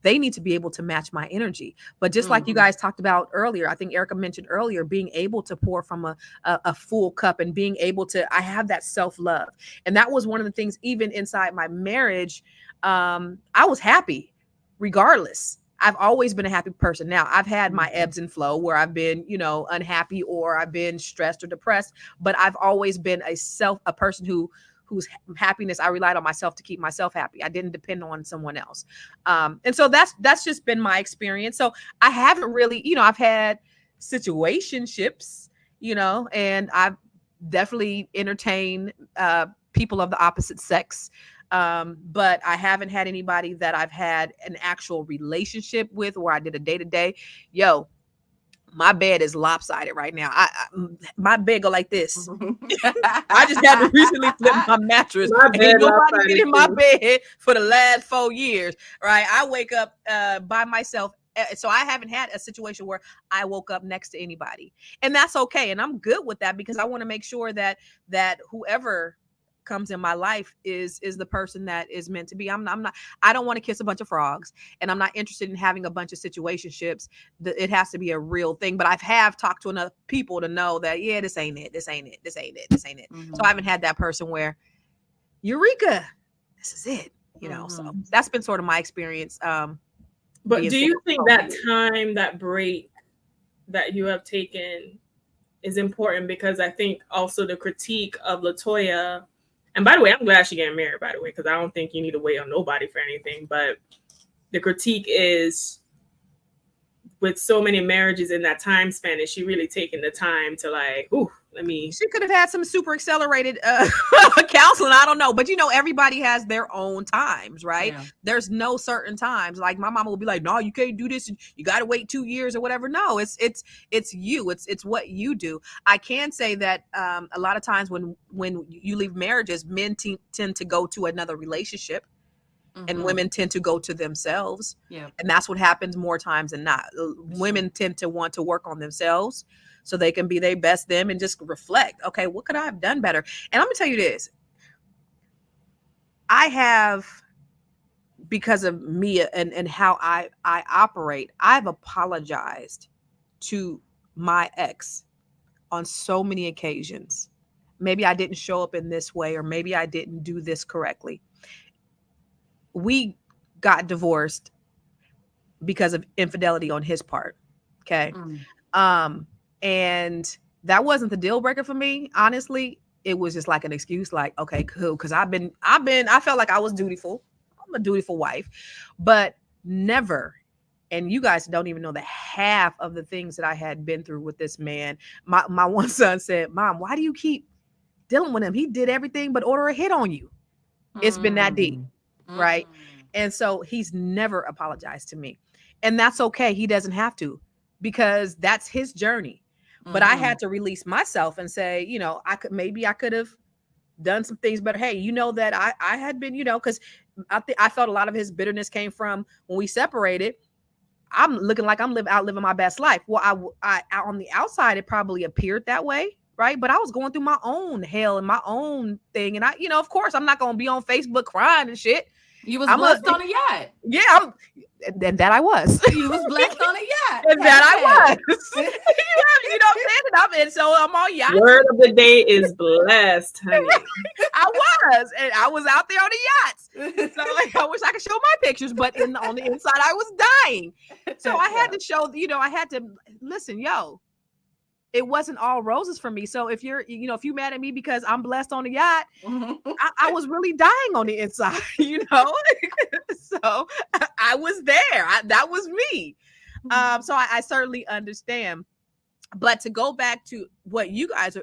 they need to be able to match my energy. But just like you guys talked about earlier, I think Erica mentioned earlier, being able to pour from a full cup and being able to, I have that self-love. And that was one of the things, even inside my marriage, I was happy regardless. I've always been a happy person. Now, I've had my ebbs and flow where I've been, unhappy, or I've been stressed or depressed, but I've always been a person whose happiness, I relied on myself to keep myself happy. I didn't depend on someone else. And so that's just been my experience. So I haven't really, I've had situationships, and I've definitely entertained people of the opposite sex. But I haven't had anybody that I've had an actual relationship with where I did a day-to-day. My bed is lopsided right now. My bed go like this. I just had to recently flip my mattress. Ain't nobody been in my bed for the last 4 years, right? I wake up by myself. So I haven't had a situation where I woke up next to anybody. And that's okay. And I'm good with that, because I want to make sure that whoever comes in my life is the person that is meant to be. I don't want to kiss a bunch of frogs, and I'm not interested in having a bunch of situationships. It has to be a real thing. But have talked to enough people to know that, yeah, this ain't it. Mm-hmm. So I haven't had that person where, Eureka, this is it. So that's been sort of my experience. But do you think that time, that break that you have taken is important? Because I think also the critique of LeToya, and by the way, I'm glad she's getting married, by the way, because I don't think you need to wait on nobody for anything. But the critique is, with so many marriages in that time span, is she really taking the time to she could have had some super accelerated counseling. I don't know. But everybody has their own times, right? Yeah. There's no certain times. Like my mama will be like, no, you can't do this. You got to wait 2 years or whatever. No, it's you. It's what you do. I can say that a lot of times when you leave marriages, men tend to go to another relationship. Mm-hmm. And women tend to go to themselves. Yeah. And that's what happens more times than not. Women tend to want to work on themselves so they can be their best them and just reflect. Okay, what could I have done better? And I'm going to tell you this. I have, because of me and how I operate, I've apologized to my ex on so many occasions. Maybe I didn't show up in this way, or maybe I didn't do this correctly. We got divorced because of infidelity on his part. Okay. Mm. Um, and that wasn't the deal breaker for me, honestly. It was just like an excuse, like, okay, cool. Cause I felt like I was dutiful. I'm a dutiful wife, but never. And you guys don't even know the half of the things that I had been through with this man. My one son said, Mom, why do you keep dealing with him? He did everything but order a hit on you. It's been that deep, Mm. right? Mm. And so he's never apologized to me. And that's okay. He doesn't have to, because that's his journey. But I Mhm. had to release myself and say, I could have done some things, but hey, that I had been, because I felt a lot of his bitterness came from when we separated. I'm looking like I'm outliving my best life. Well, I on the outside, it probably appeared that way, right? But I was going through my own hell and my own thing, and of course, I'm not gonna be on Facebook crying and shit. You was I'm a blessed on a yacht. Yeah, and that I was. You was blessed on a yacht. And that I was. Hashtag. You know what I'm saying? So I'm on yachts. Word of the day is blessed, honey. I was, and I was out there on the yachts. So like, I wish I could show my pictures, but on the inside, I was dying. So I had to show, I had to listen, it wasn't all roses for me. So if if you mad at me because I'm blessed on the yacht, I was really dying on the inside, So I was there. That was me. So I certainly understand. But to go back to what you guys are,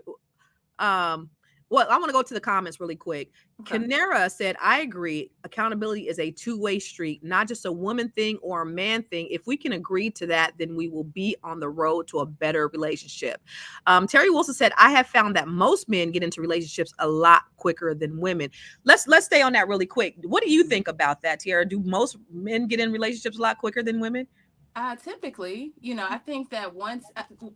well, I want to go to the comments really quick. Okay. Canera said, I agree. Accountability is a two-way street, not just a woman thing or a man thing. If we can agree to that, then we will be on the road to a better relationship. Terry Wilson said, I have found that most men get into relationships a lot quicker than women. Let's stay on that really quick. What do you think about that, Tiara? Do most men get in relationships a lot quicker than women? Typically, I think that once,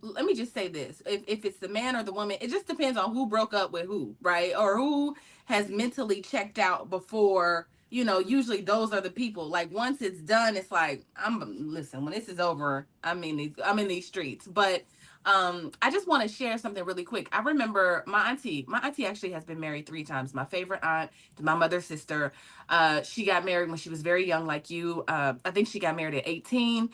let me just say this. If it's the man or the woman, it just depends on who broke up with who, right? Or who has mentally checked out before, usually those are the people. Like once it's done, it's like, listen, when this is over, I'm in these streets. But I just want to share something really quick. I remember my auntie actually has been married 3 times. My favorite aunt, my mother's sister. She got married when she was very young, like you. I think she got married at 18.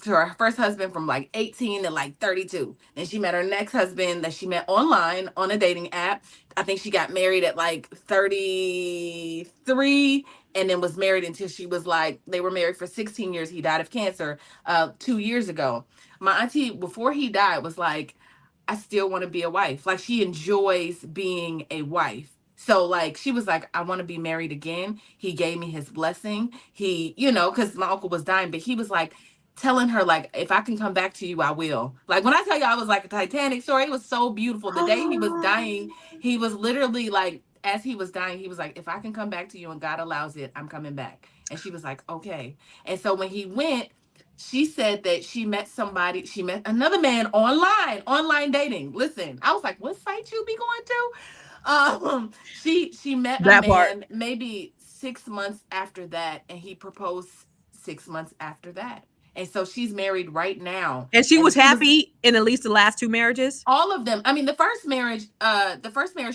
To her first husband from like 18 to like 32. Then she met her next husband that she met online on a dating app. I think she got married at like 33, and then was married until she was like, they were married for 16 years. He died of cancer 2 years ago. My auntie, before he died, was like, I still want to be a wife. Like she enjoys being a wife. So like she was like, I want to be married again. He gave me his blessing. He, because my uncle was dying, but he was like telling her, like, if I can come back to you, I will. Like when I tell you I was like a Titanic story, it was so beautiful. The day he was dying, he was literally like, as he was dying, he was like, if I can come back to you and God allows it, I'm coming back. And she was like, okay. And so when he went, she said that she met another man online dating. Listen, I was like, what site you be going to? She met a That part. man maybe 6 months after that, and he proposed 6 months after that. And so she's married right now. And she was she was happy in at least the last 2 marriages? all of them. I mean, the first marriage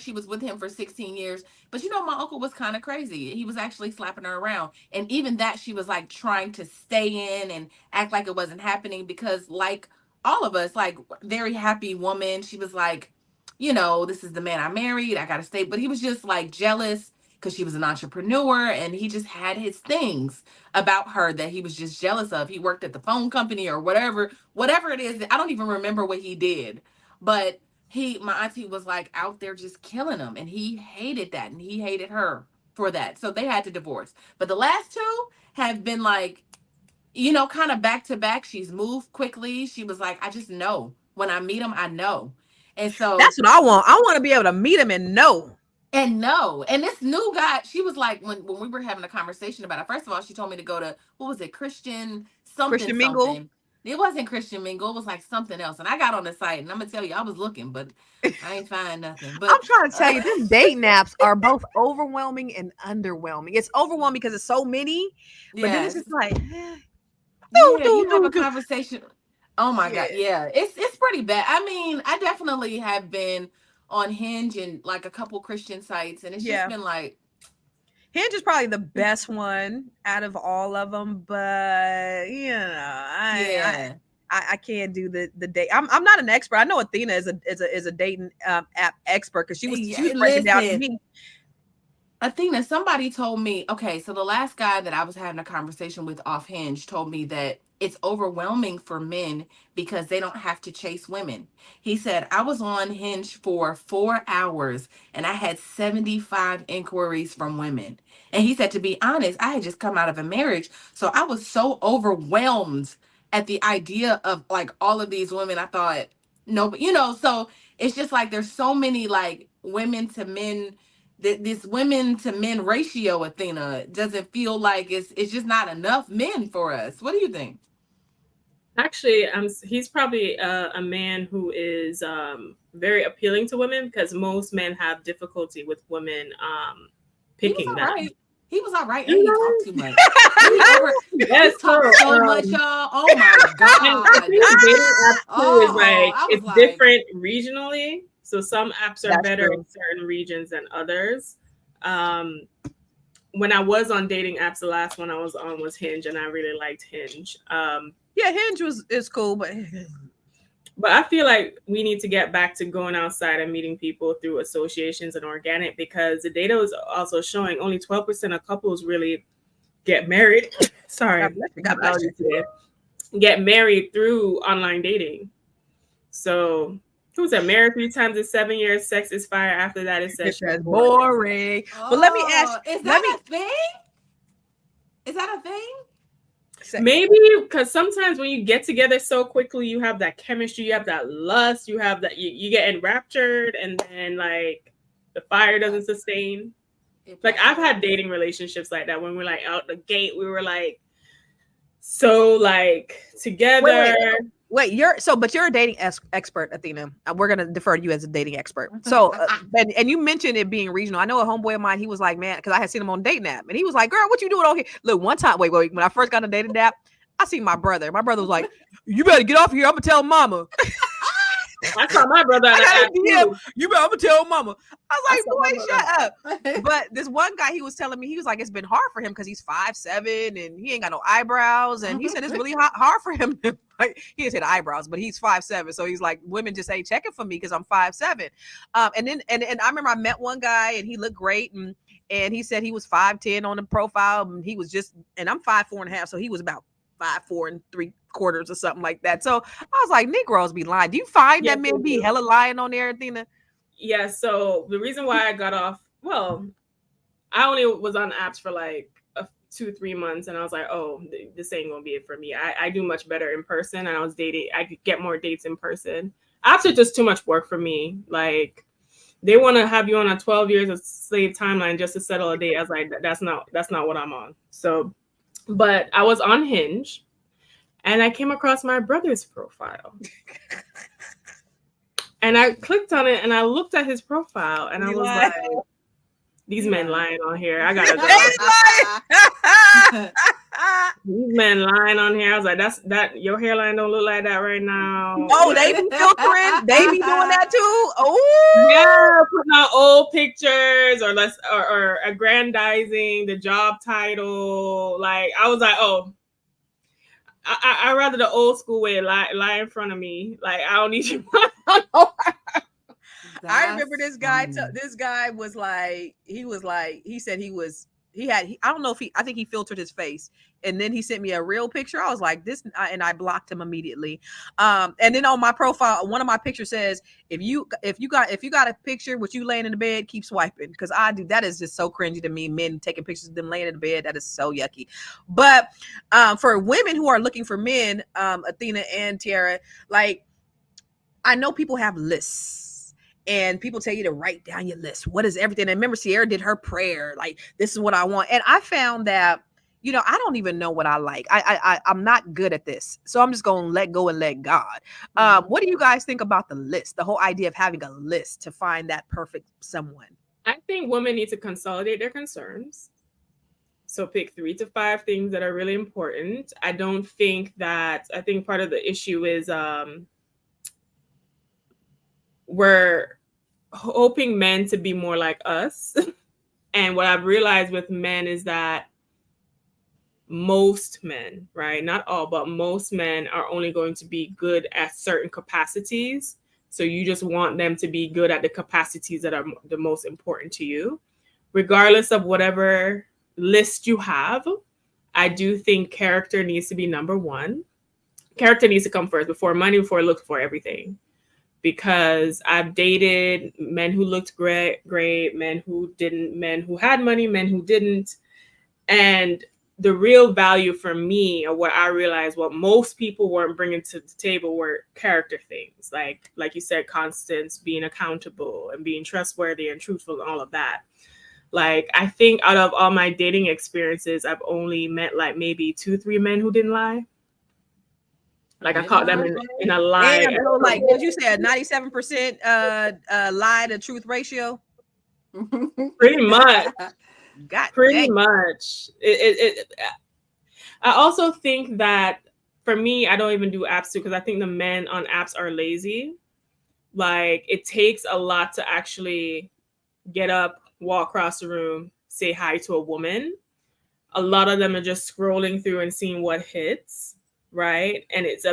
she was with him for 16 years. But my uncle was kind of crazy. He was actually slapping her around. And even that, she was like trying to stay in and act like it wasn't happening, because like all of us, like very happy woman, she was like, this is the man I married. I gotta stay. But he was just like jealous because she was an entrepreneur, and he just had his things about her that he was just jealous of. He worked at the phone company or whatever it is. I don't even remember what he did, but my auntie was like out there just killing him, and he hated that, and he hated her for that. So they had to divorce. But the last two have been like, kind of back to back. She's moved quickly. She was like, I just know when I meet him, I know. And so That's what I want. I want to be able to meet him and know. And this new guy, she was like, when we were having a conversation about it, first of all, she told me to go to, what was it, Christian something Christian Mingle? something. It wasn't Christian Mingle. It was like something else. And I got on the site, and I'm gonna tell you, I was looking, but I ain't find nothing. But I'm trying to tell you, them dating apps are both overwhelming and underwhelming. It's overwhelming because it's so many, but then it's yes, just like, yeah, you have a do. conversation. Oh my Yeah. god, yeah, it's pretty bad. I mean, I definitely have been on Hinge and like a couple Christian sites, and it's just Yeah. been like, Hinge is probably the best one out of all of them, but yeah, I can't do the date. I'm not an expert. I know Athena is a dating app expert because she was breaking down to listen. me. Athena, somebody told me, okay, so the last guy that I was having a conversation with off Hinge told me that it's overwhelming for men because they don't have to chase women. He said, I was on Hinge for 4 hours and I had 75 inquiries from women. And he said, to be honest, I had just come out of a marriage. So I was so overwhelmed at the idea of like all of these women. I thought, no, but so it's just like there's so many like women to men, this women to men ratio, Athena, doesn't feel like it's just not enough men for us. What do you think? Actually, he's probably a man who is very appealing to women because most men have difficulty with women He was picking all them. right. He was all right, and You he know? talked too much. He talked so much, y'all. Oh my And I god. think dating apps too is like I was it's like, different regionally. So some apps are That's better true. in certain regions than others. When I was on dating apps, the last one I was on was Hinge, and I really liked Hinge. Yeah, Hinge is cool, But I feel like we need to get back to going outside and meeting people through associations and organic because the data is also showing only 12% of couples really get married. Sorry, God bless you. God bless you. today. Get married through online dating. So who said married 3 times in 7 years, sex is fire. After that, it's It's sexual just boring. boring. But let me ask. is Let that me a thing? Is that a thing? say. Maybe because sometimes when you get together so quickly, you have that chemistry, you have that lust, you have that you get enraptured, and then like the fire doesn't sustain. Like I've had dating relationships like that when we're like out the gate, we were like so like together. Wait, but you're a dating expert, Athena. We're gonna defer to you as a dating expert. So, and you mentioned it being regional. I know a homeboy of mine. He was like, man, because I had seen him on dating app, and he was like, girl, what you doing on here? Look, one time, wait, when I first got on dating app, I seen my brother. My brother was like, you better get off here. I'm gonna tell mama. I saw my brother on the app too. I'm gonna tell mama. I was saw like, my boy, brother. shut up. But this one guy, he was telling me, he was like, it's been hard for him because he's 5'7" and he ain't got no eyebrows. And he said it's really hard for him to, like, he didn't say the eyebrows, but he's 5'7". So he's like, women just ain't checking for me because I'm 5'7". And then I remember I met one guy and he looked great and he said he was 5'10" on the profile and he was and I'm 5'4.5", so he was about 5'4 3/4 or something like that. So I was like, Negroes be lying. Do you find that men be hella lying on there, Athena? Yeah, so the reason why I got off, well, I only was on apps for like 2-3 months and I was like, oh, this ain't gonna be it for me. I do much better in person, and I could get more dates in person. Apps are just too much work for me. Like they want to have you on a 12 years of slave timeline just to settle a date. I was like, that's not what I'm on. So, but I was on Hinge and I came across my brother's profile. And I clicked on it and I looked at his profile and I was like, these men lying on here. I gotta go. These men lying on here. I was like, that your hairline don't look like that right now. Oh, they be filtering. They be doing that too. Oh, yeah, putting out old pictures or aggrandizing the job title. Like I was like, oh, I rather the old school way lie in front of me. Like I don't need you. I remember this guy. This guy was like, he said I don't know if I think he filtered his face, and then he sent me a real picture. I was like, this, and I blocked him immediately. And then on my profile, one of my pictures says, if you got a picture with you laying in the bed, keep swiping, because I do. That is just so cringy to me. Men taking pictures of them laying in the bed, that is so yucky. But for women who are looking for men, Athena and Tiara, like, I know people have lists. And people tell you to write down your list. What is everything? And remember, Sierra did her prayer. Like, this is what I want. And I found that, I don't even know what I like. I'm not good at this. So I'm just going to let go and let God. What do you guys think about the list? The whole idea of having a list to find that perfect someone. I think women need to consolidate their concerns. So pick 3 to 5 things that are really important. I think part of the issue is we're hoping men to be more like us. And what I've realized with men is that most men, right? Not all, but most men are only going to be good at certain capacities. So you just want them to be good at the capacities that are the most important to you. Regardless of whatever list you have, I do think character needs to be number one. Character needs to come first before money, before looks, before everything. Because I've dated men who looked great, men who didn't, men who had money, men who didn't. And the real value for me, or what I realized, what most people weren't bringing to the table were character things. Like you said, constance, being accountable and being trustworthy and truthful and all of that. Like, I think out of all my dating experiences, I've only met like maybe 2-3 men who didn't lie. Like, I caught them in a lie. Damn, so like, did you say a 97% lie to truth ratio? Pretty much. God Pretty dang. much. I also think that for me, I don't even do apps too, because I think the men on apps are lazy. Like, it takes a lot to actually get up, walk across the room, say hi to a woman. A lot of them are just scrolling through and seeing what hits, right? And it's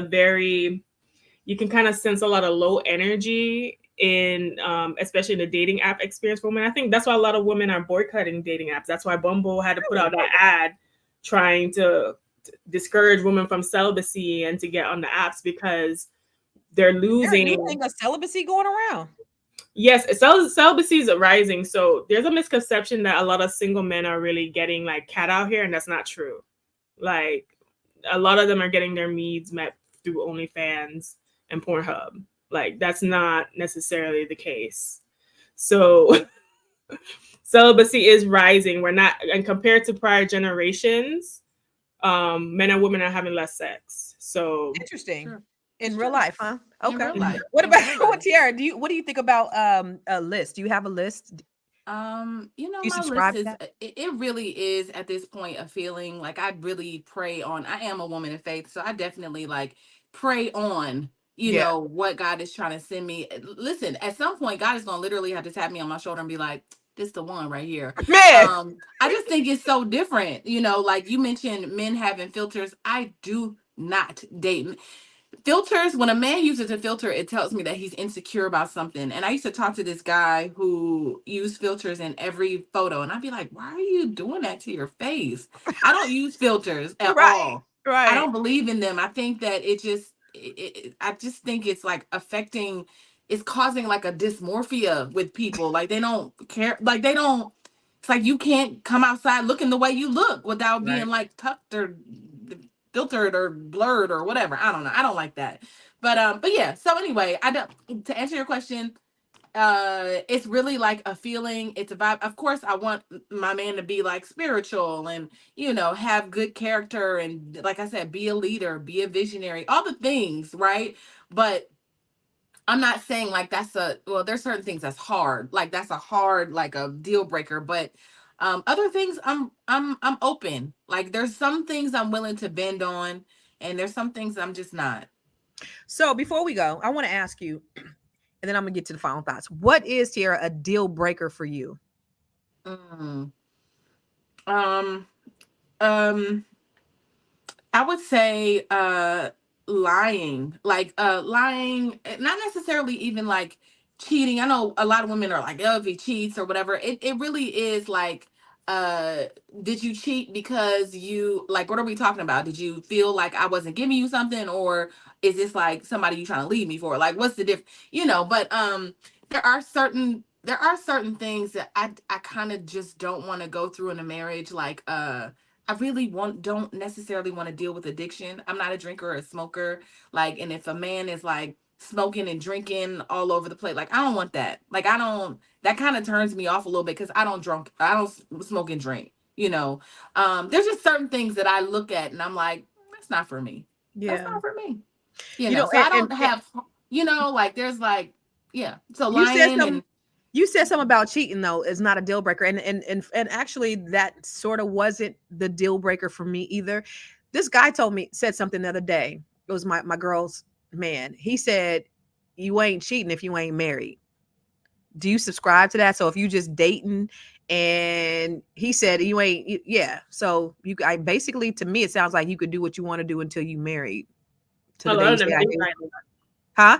you can kind of sense a lot of low energy in, especially in the dating app experience for women. I think that's why a lot of women are boycotting dating apps. That's why Bumble had to put out that ad trying to discourage women from celibacy and to get on the apps, because they're losing. There's a new thing of celibacy going around. Yes, celibacy is rising. So there's a misconception that a lot of single men are really getting like cat out here, and that's not true. Like, a lot of them are getting their needs met through OnlyFans and Pornhub. Like, that's not necessarily the case. So celibacy is rising. We're not, and compared to prior generations, men and women are having less sex. So Interesting. Sure. In real life, huh? In Okay. real life. What In about real life. Tiara? What do you think about a list? Do you have a list? You know, You my subscribe list to is that? it really is at this point a feeling like I really pray on. I am a woman of faith, so I definitely like pray on, Yeah. what God is trying to send me. Listen, at some point, God is gonna literally have to tap me on my shoulder and be like, this the one right here. Man. I just think it's so different, like you mentioned men having filters. I do not date filters. When a man uses a filter, it tells me that he's insecure about something. And I used to talk to this guy who used filters in every photo, and I'd be like, why are you doing that to your face? I don't use filters at Right. all. I Right. don't believe in them. I think that I just think it's like it's causing like a dysmorphia with people. Like, they don't care. Like, it's like you can't come outside looking the way you look without being like tucked or filtered or blurred or whatever. I don't know. I don't like that. But yeah. So anyway, I don't, to answer your question, it's really like a feeling. It's a vibe. Of course, I want my man to be like spiritual and have good character and, like I said, be a leader, be a visionary, all the things, right? But I'm not saying like there's certain things that's hard. Like, that's a hard, like a deal breaker. But other things I'm open. Like, there's some things I'm willing to bend on, and there's some things I'm just not. So before we go, I want to ask you, and then I'm gonna get to the final thoughts. What is, Tiara, a deal breaker for you? Mm. Um um I would say lying. Like lying, not necessarily even like cheating. I know a lot of women are like, oh, if he cheats or whatever. It really is like, uh did you cheat because you, like, what are we talking about? Did you feel like I wasn't giving you something, or is this like somebody you trying to leave me for? Like, what's the difference? But there are certain things that I kind of just don't want to go through in a marriage. Like, I really don't necessarily want to deal with addiction. I'm not a drinker or a smoker. Like, and if a man is like smoking and drinking all over the place, like, I don't want that. Like, I don't, that kind of turns me off a little bit, because I don't smoke and drink. You know, there's just certain things that I look at and I'm like, that's not for me. That's Yeah. not for me. You You know, know, so I don't have, you know, like there's like, yeah. So you said lying something. and You said something about cheating though is not a deal breaker, and actually that sort of wasn't the deal breaker for me either. This guy said something the other day. It was my girl's man. He said, "You ain't cheating if you ain't married." Do you subscribe to that? So if you just dating, and he said you ain't, yeah. So I basically, to me, it sounds like you could do what you want to do until you married. To A the day lot you of them say I think do. like that. Huh?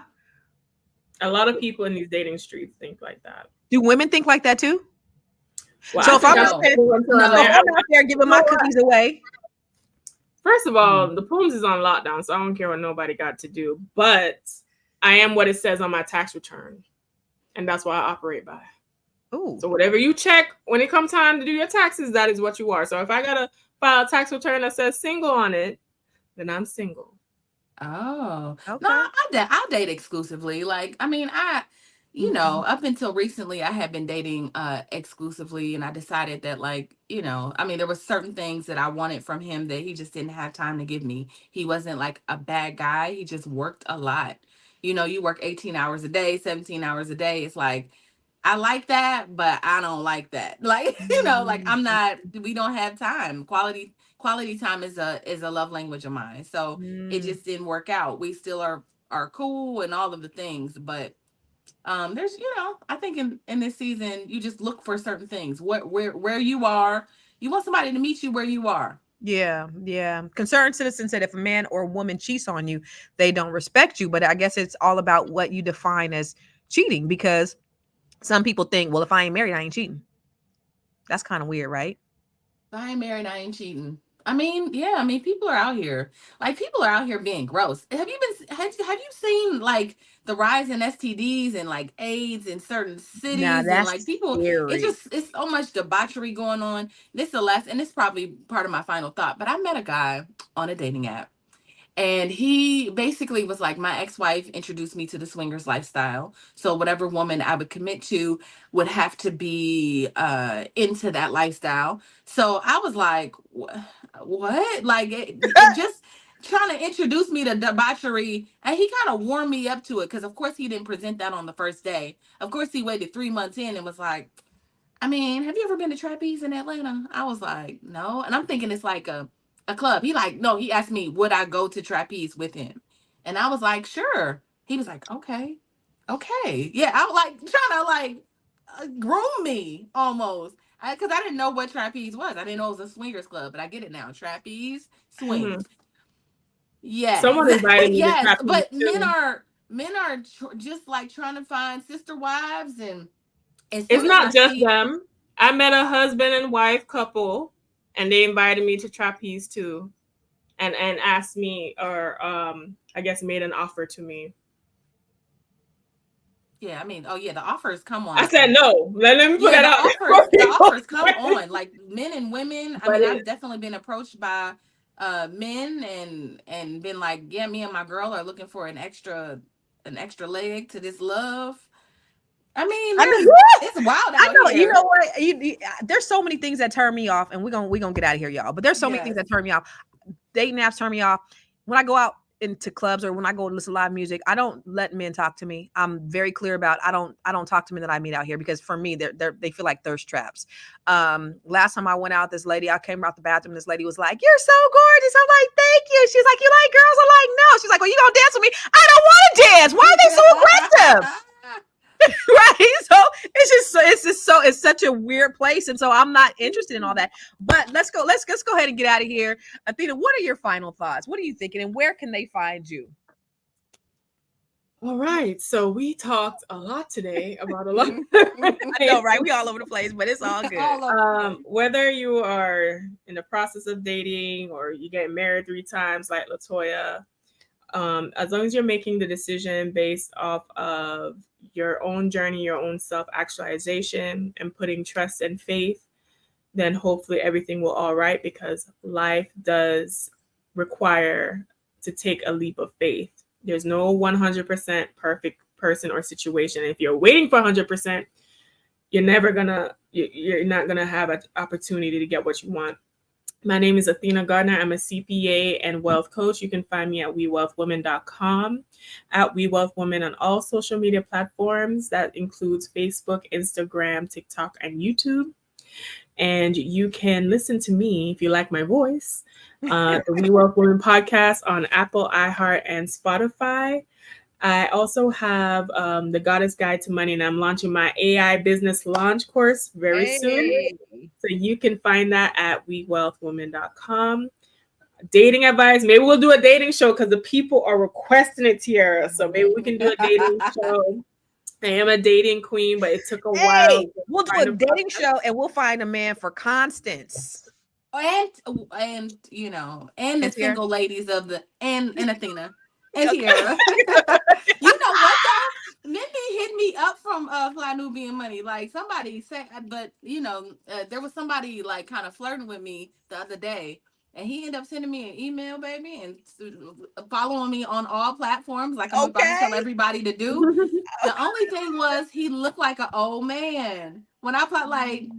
A lot of people in these dating streets think like that. Do women think like that too? Well, So I if think I'm I'm out No. there, single until No. I'm so if married. I'm out there giving my cookies away, First of all, the Pooms is on lockdown, so I don't care what nobody got to do. But I am what it says on my tax return, and that's what I operate by. ooh, So whatever you check when it comes time to do your taxes, that is what you are. So if I gotta file a tax return that says single on it, then I'm single. Oh no, okay. I'll date exclusively. Like, I mean, you know, up until recently, I had been dating exclusively, and I decided that, like, you know, I mean, there were certain things that I wanted from him that he just didn't have time to give me. He wasn't like a bad guy. He just worked a lot. You know, you work 18 hours a day, 17 hours a day. It's like, I like that, but I don't like that. Like, you know, like we don't have time. Quality time is a love language of mine. So it Mm, just didn't work out. We still are cool and all of the things, but there's, you know, I think in this season you just look for certain things. Where you are, you want somebody to meet you where you are. yeah, yeah. Concerned citizen said if a man or a woman cheats on you, they don't respect you. But I guess it's all about what you define as cheating, because some people think, well, if I ain't married, I ain't cheating. That's kind of weird, right? If I ain't married, I ain't cheating. I mean, yeah, I mean, people are out here. Like, people are out here being gross. Have you seen like the rise in STDs and like AIDS in certain Now cities, and like that's people, scary. it's so much debauchery going on. This is the last, and this is probably part of my final thought, but I met a guy on a dating app, and he basically was like, my ex-wife introduced me to the swingers lifestyle. So whatever woman I would commit to would have to be into that lifestyle. So I was like, what? Like, it just trying to introduce me to debauchery. And he kind of warmed me up to it, because of course he didn't present that on the first day. Of course he waited 3 months in and was like, I mean, have you ever been to Trapeze in Atlanta? I was like, no. And I'm thinking it's like a club. He like, no, he asked me, would I go to Trapeze with him? And I was like, sure. He was like, okay. Okay. Yeah. I was like trying to like groom me almost. Because I didn't know what Trapeze was. I didn't know it was a swingers club, but I get it now. Trapeze Mm-hmm. swings. Yes. Someone invited me to Yes. trapeze But too. men are just like trying to find sister wives, and as It's soon as not I just see, them. I met a husband and wife couple, and they invited me to trapeze too, and asked me, or I guess made an offer to me. yeah, I mean, oh yeah, the offers come I on. said no. Let me put Yeah, that out there for the people. offers come on. Like, men and women. I But mean, it, I've definitely been approached by men, and been like, yeah, me and my girl are looking for an extra leg to this love. I mean, I know. it's wild I out know. You here. know what? There's so many things that turn me off, and we're gonna get out of here, y'all. But there's so many things Yes. that turn me off. Dating apps turn me off. When I go out into clubs or when I go listen to live music, I don't let men talk to me. I'm very clear about I don't talk to men that I meet out here, because for me they feel like thirst traps. Last time I went out, this lady, I came out the bathroom, this lady was like, "You're so gorgeous." I'm like, "Thank you." She's like, "You like girls?" I'm like, "No." She's like, "Well, you gonna dance with me?" I don't want to dance. Why are they so aggressive? Right? So it's such a weird place, and so I'm not interested in all that. But let's go ahead and get out of here. Athena, what are your final thoughts? What are you thinking, and where can they find you? all right. So we talked a lot today about a lot. I know, right? We all over the place, but it's all good. All over the place. Whether you are in the process of dating or you get married 3 times like LaToya, as long as you're making the decision based off of your own journey, your own self-actualization, and putting trust and faith, then hopefully everything will all right, because life does require to take a leap of faith. There's no 100% perfect person or situation. If you're waiting for 100%, you're not gonna have an opportunity to get what you want. My name is Athena Gardner. I'm a CPA and wealth coach. You can find me at wewealthwomen.com, at wewealthwomen on all social media platforms. That includes Facebook, Instagram, TikTok, and YouTube. And you can listen to me if you like my voice, the We Wealth Women podcast on Apple, iHeart, and Spotify. I also have the Goddess Guide to Money, and I'm launching my AI business launch course very soon. Hey. So you can find that at wewealthwomen.com. Dating advice. Maybe we'll do a dating show because the people are requesting it, Tiara. So maybe we can do a dating show. I am a dating queen, but it took a while. Hey, we'll do a dating show and we'll find a man for Constance. And you know, and the And Tiara? single ladies of the and Athena and Tiara. You know what though? Mindy hit me up from Fly Nubian Money. Like somebody said, but you know, there was somebody like kind of flirting with me the other day, and he ended up sending me an email, baby, and following me on all platforms, like I'm about to tell everybody to do. The only thing was he looked like an old man. When I played, like,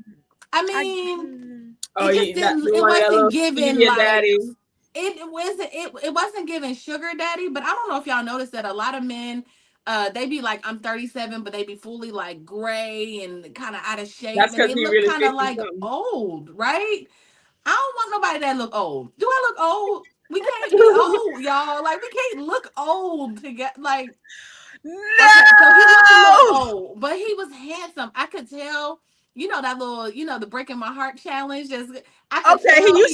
I mean, it wasn't given like daddy. It wasn't giving sugar daddy, but I don't know if y'all noticed that a lot of men they be like, I'm 37, but they be fully like gray and kind of out of shape. That's and they look really kind of like old, right? I don't want nobody that look old. Do I look old? We can't be old, y'all. Like we can't look old to get like no. Okay, so he looked a little old, but he was handsome. I could tell, you know, that little, you know, the breaking my heart challenge. He used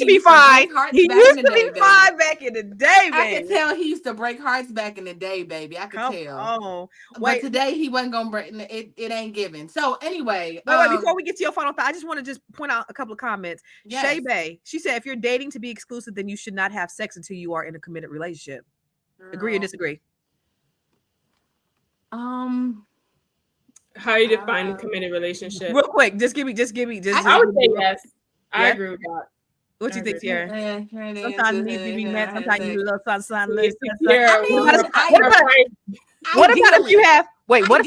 to be fine. He used to be fine back in the day, baby. I could tell he used to break hearts back in the day, baby. I could tell. But today he wasn't gonna break it. It ain't given. So anyway, wait, before we get to your final thought, I just want to point out a couple of comments. Yes. Shay Bay, she said, if you're dating to be exclusive, then you should not have sex until you are in a committed relationship. Girl. Agree or disagree? How you define a committed relationship? Real quick, just give me. I would say yes. I agree with that. What you think, Tiara? Sometimes you need to be met. Sometimes you need a little something. What about if you have? Wait, what if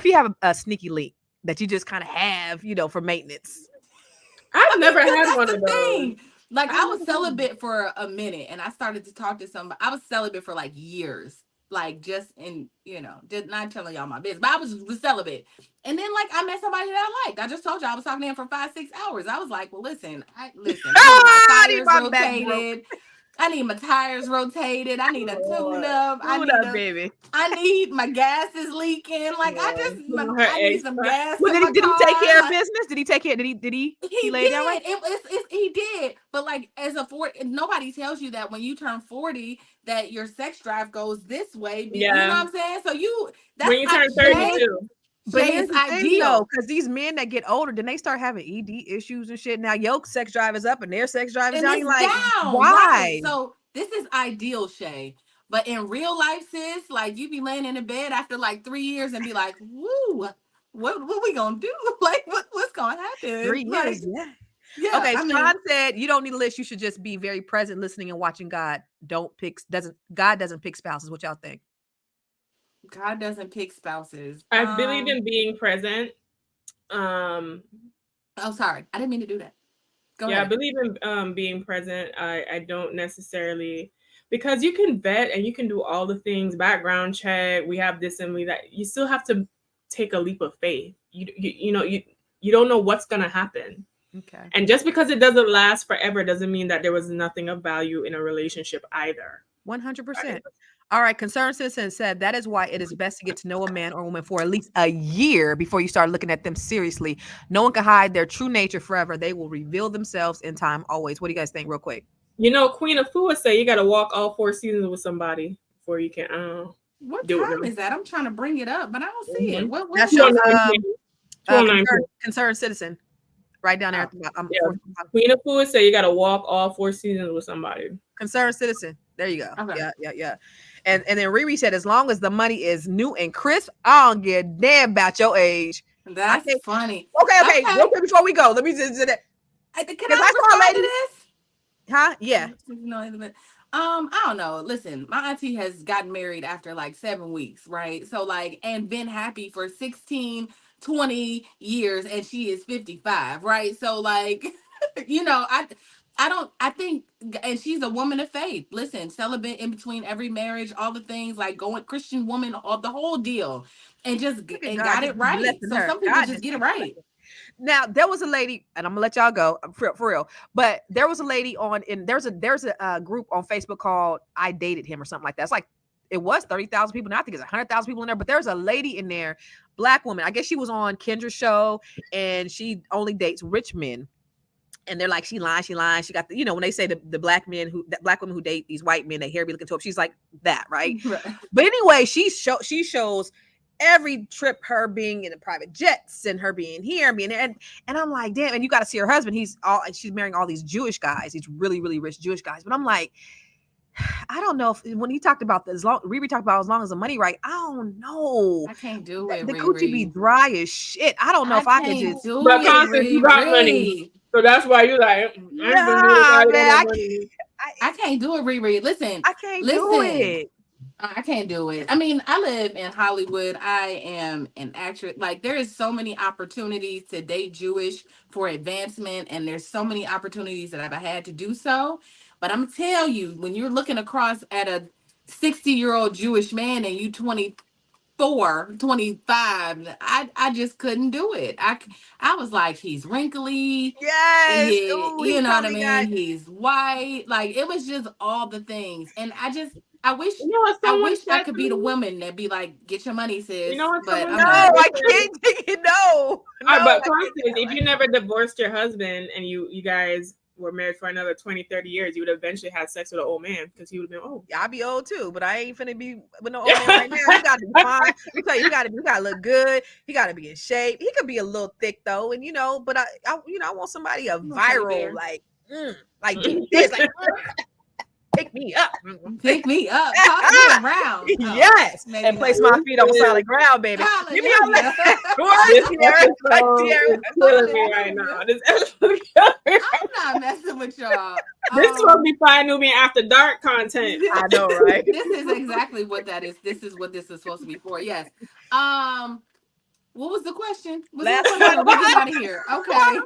you have a sneaky link that you just kind of have, you know, for maintenance? I've never had one of those. Like I was celibate for a minute, and I started to talk to somebody. I was celibate for like years. Like just in, you know, just not telling y'all my business, but I was celibate. And then like I met somebody that I liked. I just told you I was talking to him for 5-6 hours. I was like, well, listen, I need my tires rotated. I need a tune up. Baby. I need my gas is leaking. Like I need some gas. Well, did he take care of business? Did he take care? Did he? He laid did. Down right? He did. But like as a 40, nobody tells you that when you turn 40, that your sex drive goes this way. You know what I'm saying? So that's when you turn 32. But here's the thing, though, because these men that get older, then they start having ED issues and shit. Now your sex drive is up and their sex drive is down. You're like, why? Right. So this is ideal, Shay. But in real life, sis, like you be laying in the bed after like 3 years and be like, woo, what we gonna do? Like what's gonna happen? 3 years, yeah. Okay, Sean said you don't need a list. You should just be very present, listening and watching God. God doesn't pick spouses. What y'all think? God doesn't pick spouses. I believe in being present. Oh, sorry. I didn't mean to do that. Go ahead. I believe in being present. I don't necessarily, because you can vet and you can do all the things, background check, we have this and we that. You still have to take a leap of faith. You don't know what's gonna happen. Okay. And just because it doesn't last forever doesn't mean that there was nothing of value in a relationship either. 100%. All right. Concerned Citizen said that is why it is best to get to know a man or woman for at least a year before you start looking at them seriously. No one can hide their true nature forever. They will reveal themselves in time always. What do you guys think real quick? You know, Queen of Fua say you got to walk all 4 seasons with somebody before you can what time is that? I'm trying to bring it up, but I don't see it. That's Concerned Citizen. Right down there at the bottom. Queen of Fua say you got to walk all 4 seasons with somebody. Concerned Citizen. There you go. Okay. Yeah. And then Riri said, as long as the money is new and crisp, I don't give a damn about your age. That's funny. Okay. Real quick before we go, let me just do that. Can I respond to this? Huh? Yeah. I don't know. Listen, my auntie has gotten married after like 7 weeks, right? So like, and been happy for 16 20 years and she is 55, right? So like, you know, I think, and she's a woman of faith. Listen, celibate in between every marriage, all the things, like going Christian woman, all the whole deal, and just Look at and God got just it right. blessing So her. some people God just just get it keep right. blessing. Now there was a lady, and I'm gonna let y'all go for real. But there was a lady on, and there's a group on Facebook called "I Dated Him" or something like that. It's like it was 30,000 people. Now I think it's 100,000 people in there. But there's a lady in there, black woman. I guess she was on Kendra's show, and she only dates rich men. And they're like, she lying. She got the, when they say the black men that black women who date these white men, they hair be looking to them. She's like that, right? But anyway, she shows every trip, her being in the private jets and her being here and being there. And I'm like, damn. And you got to see her husband. She's marrying all these Jewish guys, these really, really rich Jewish guys. But I'm like, I don't know if when he talked about Riri talked about as long as the money right. I don't know. I can't do it, The coochie be Riri. dry as shit. I don't know if I could can't just. do But it, Constance, you got money. Riri. So that's why you like, I ain't gonna do it. Nah, I got man, money. I can't do it, Riri. Listen, I can't do it. I can't do it. I mean, I live in Hollywood. I am an actress. Like, there is so many opportunities to date Jewish for advancement, and there's so many opportunities that I've had to do so. But I'm tell you, when you're looking across at a 60-year-old Jewish man and you 24, 25, I just couldn't do it. I was like, he's wrinkly. Yes. Ooh, he You know what I probably got. mean? He's white. Like, it was just all the things. And I wish You know what I someone wish I said could to be the me? woman that be like, get your money, sis. You know what But someone I'm No, said? not. I can't take it. No. All right, No, I but can't Constance, take if you it. never divorced your husband and you guys were married for another 20, 30 years, you would eventually have sex with an old man because he would have been old. I'll be old too, but I ain't finna be with no old man right now. He gotta be fine. Let me tell you, he gotta look good. He gotta be in shape. He could be a little thick though, and but I want somebody a viral, like do this, like pick me up. Pick me up. Toss me around. Oh, Yes, maybe and place not. my feet on solid ground, baby. Give me all Hallelujah. that. This Tierra. episode is killing me right now. This episode is killing me. I'm not messing with y'all. This is gonna be Fly Nubian After Dark content. I know, right? This is exactly what that is. This is what this is supposed to be for. Yes. What was the question? Was there a Last question one. or we getting out of here? Okay.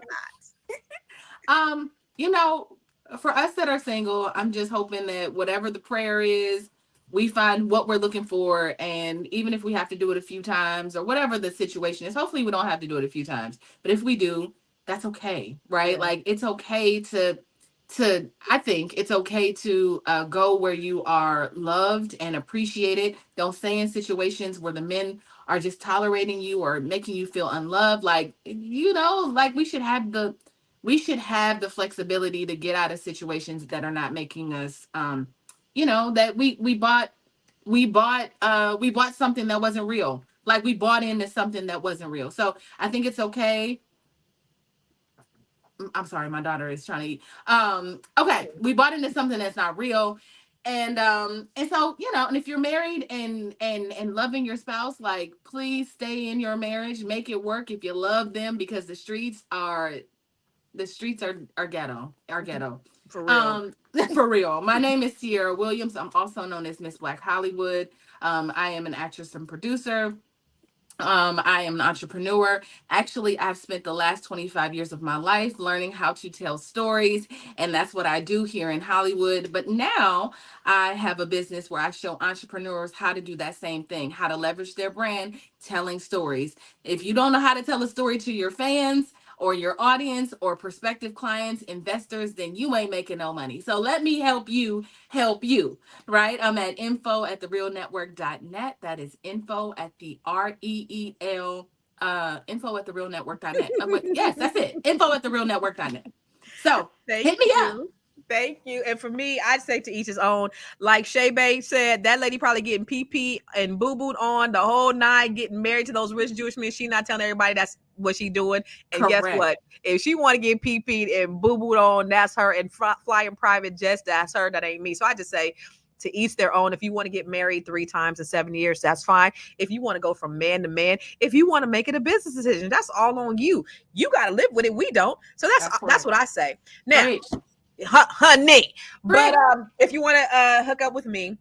You know, for us that are single, I'm just hoping that whatever the prayer is, we find what we're looking for. And even if we have to do it a few times or whatever the situation is, hopefully we don't have to do it a few times. But if we do, that's okay, right? Yeah. Like, it's okay to I think it's okay to go where you are loved and appreciated. Don't stay in situations where the men are just tolerating you or making you feel unloved. Like, like we should have the flexibility to get out of situations that are not making us that we bought something that wasn't real. Like, we bought into something that wasn't real. So I think it's okay. I'm sorry, my daughter is trying to eat. Okay, we bought into something that's not real. And so, and if you're married and loving your spouse, like, please stay in your marriage, make it work if you love them, because the streets are ghetto. Are ghetto. For real. For real. My name is Sierra Williams. I'm also known as Miss Black Hollywood. I am an actress and producer. I am an entrepreneur. Actually, I've spent the last 25 years of my life learning how to tell stories, and that's what I do here in Hollywood. But now I have a business where I show entrepreneurs how to do that same thing, how to leverage their brand, telling stories. If you don't know how to tell a story to your fans or your audience or prospective clients, investors, then you ain't making no money. So let me help you, right? I'm at info@therealnetwork.net. That is info at the REEL, info at therealnetwork.net. Yes, that's it. Info at therealnetwork.net. So hit me up. Thank you. And for me, I'd say to each his own. Like Shay Bay said, that lady probably getting pee and boo-booed on the whole night, getting married to those rich Jewish men. She not telling everybody that's what she doing. And Correct. Guess what? If she want to get pee-peed and boo-booed on, that's her. And flying private jets, that's her. That ain't me. So I just say, to each their own. If you want to get married 3 times in 7 years, that's fine. If you want to go from man to man, if you want to make it a business decision, that's all on you. You got to live with it. We don't. So that's what I say. Now, Right. honey, but if you want to hook up with me,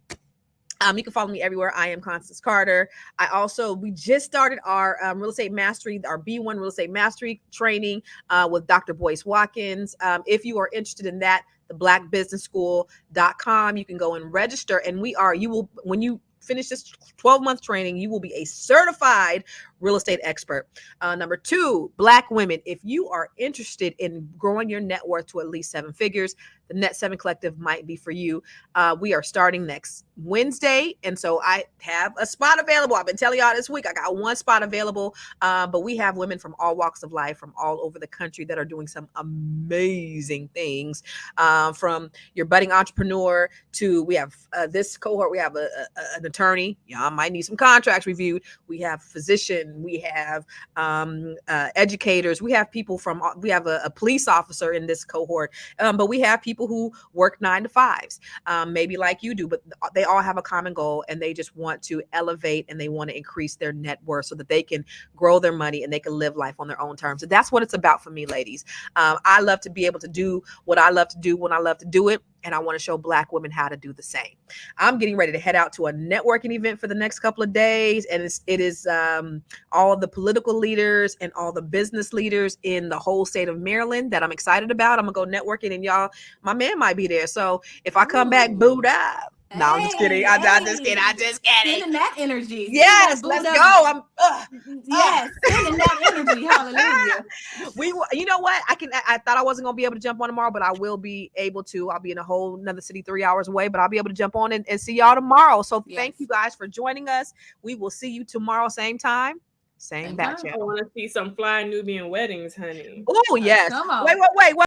You can follow me everywhere. I am Constance Carter. We just started our real estate mastery, our B1 real estate mastery training with Dr. Boyce Watkins. If you are interested in that, the blackbusinessschool.com, you can go and register. And when you finish this 12-month training, you will be a certified real estate expert. Number 2, Black women. If you are interested in growing your net worth to at least 7 figures, the Net 7 Collective might be for you. We are starting next Wednesday, and so I have a spot available. I've been telling y'all this week, I got one spot available, but we have women from all walks of life, from all over the country that are doing some amazing things, from your budding entrepreneur to, we have this cohort, we have an attorney. Y'all might need some contracts reviewed. We have physician, we have educators, we have a police officer in this cohort, but we have people who work 9 to 5s, maybe like you do, but they all have a common goal, and they just want to elevate, and they want to increase their net worth so that they can grow their money and they can live life on their own terms. And that's what it's about for me, ladies. I love to be able to do what I love to do when I love to do it, and I want to show Black women how to do the same. I'm getting ready to head out to a networking event for the next couple of days, and it is all of the political leaders and all the business leaders in the whole state of Maryland that I'm excited about. I'm gonna go networking, and y'all, my man might be there. So if I come back booed up, no, I'm just kidding. I'm just kidding. Sending that energy. Yes, let's go. Yes, sending that energy. Hallelujah. You know what? I thought I wasn't gonna be able to jump on tomorrow, but I will be able to. I'll be in a whole another city 3 hours away, but I'll be able to jump on and see y'all tomorrow. So thank you guys for joining us. We will see you tomorrow, same time, same bat channel. I want to see some fly Nubian weddings, honey. Oh yes. Wait.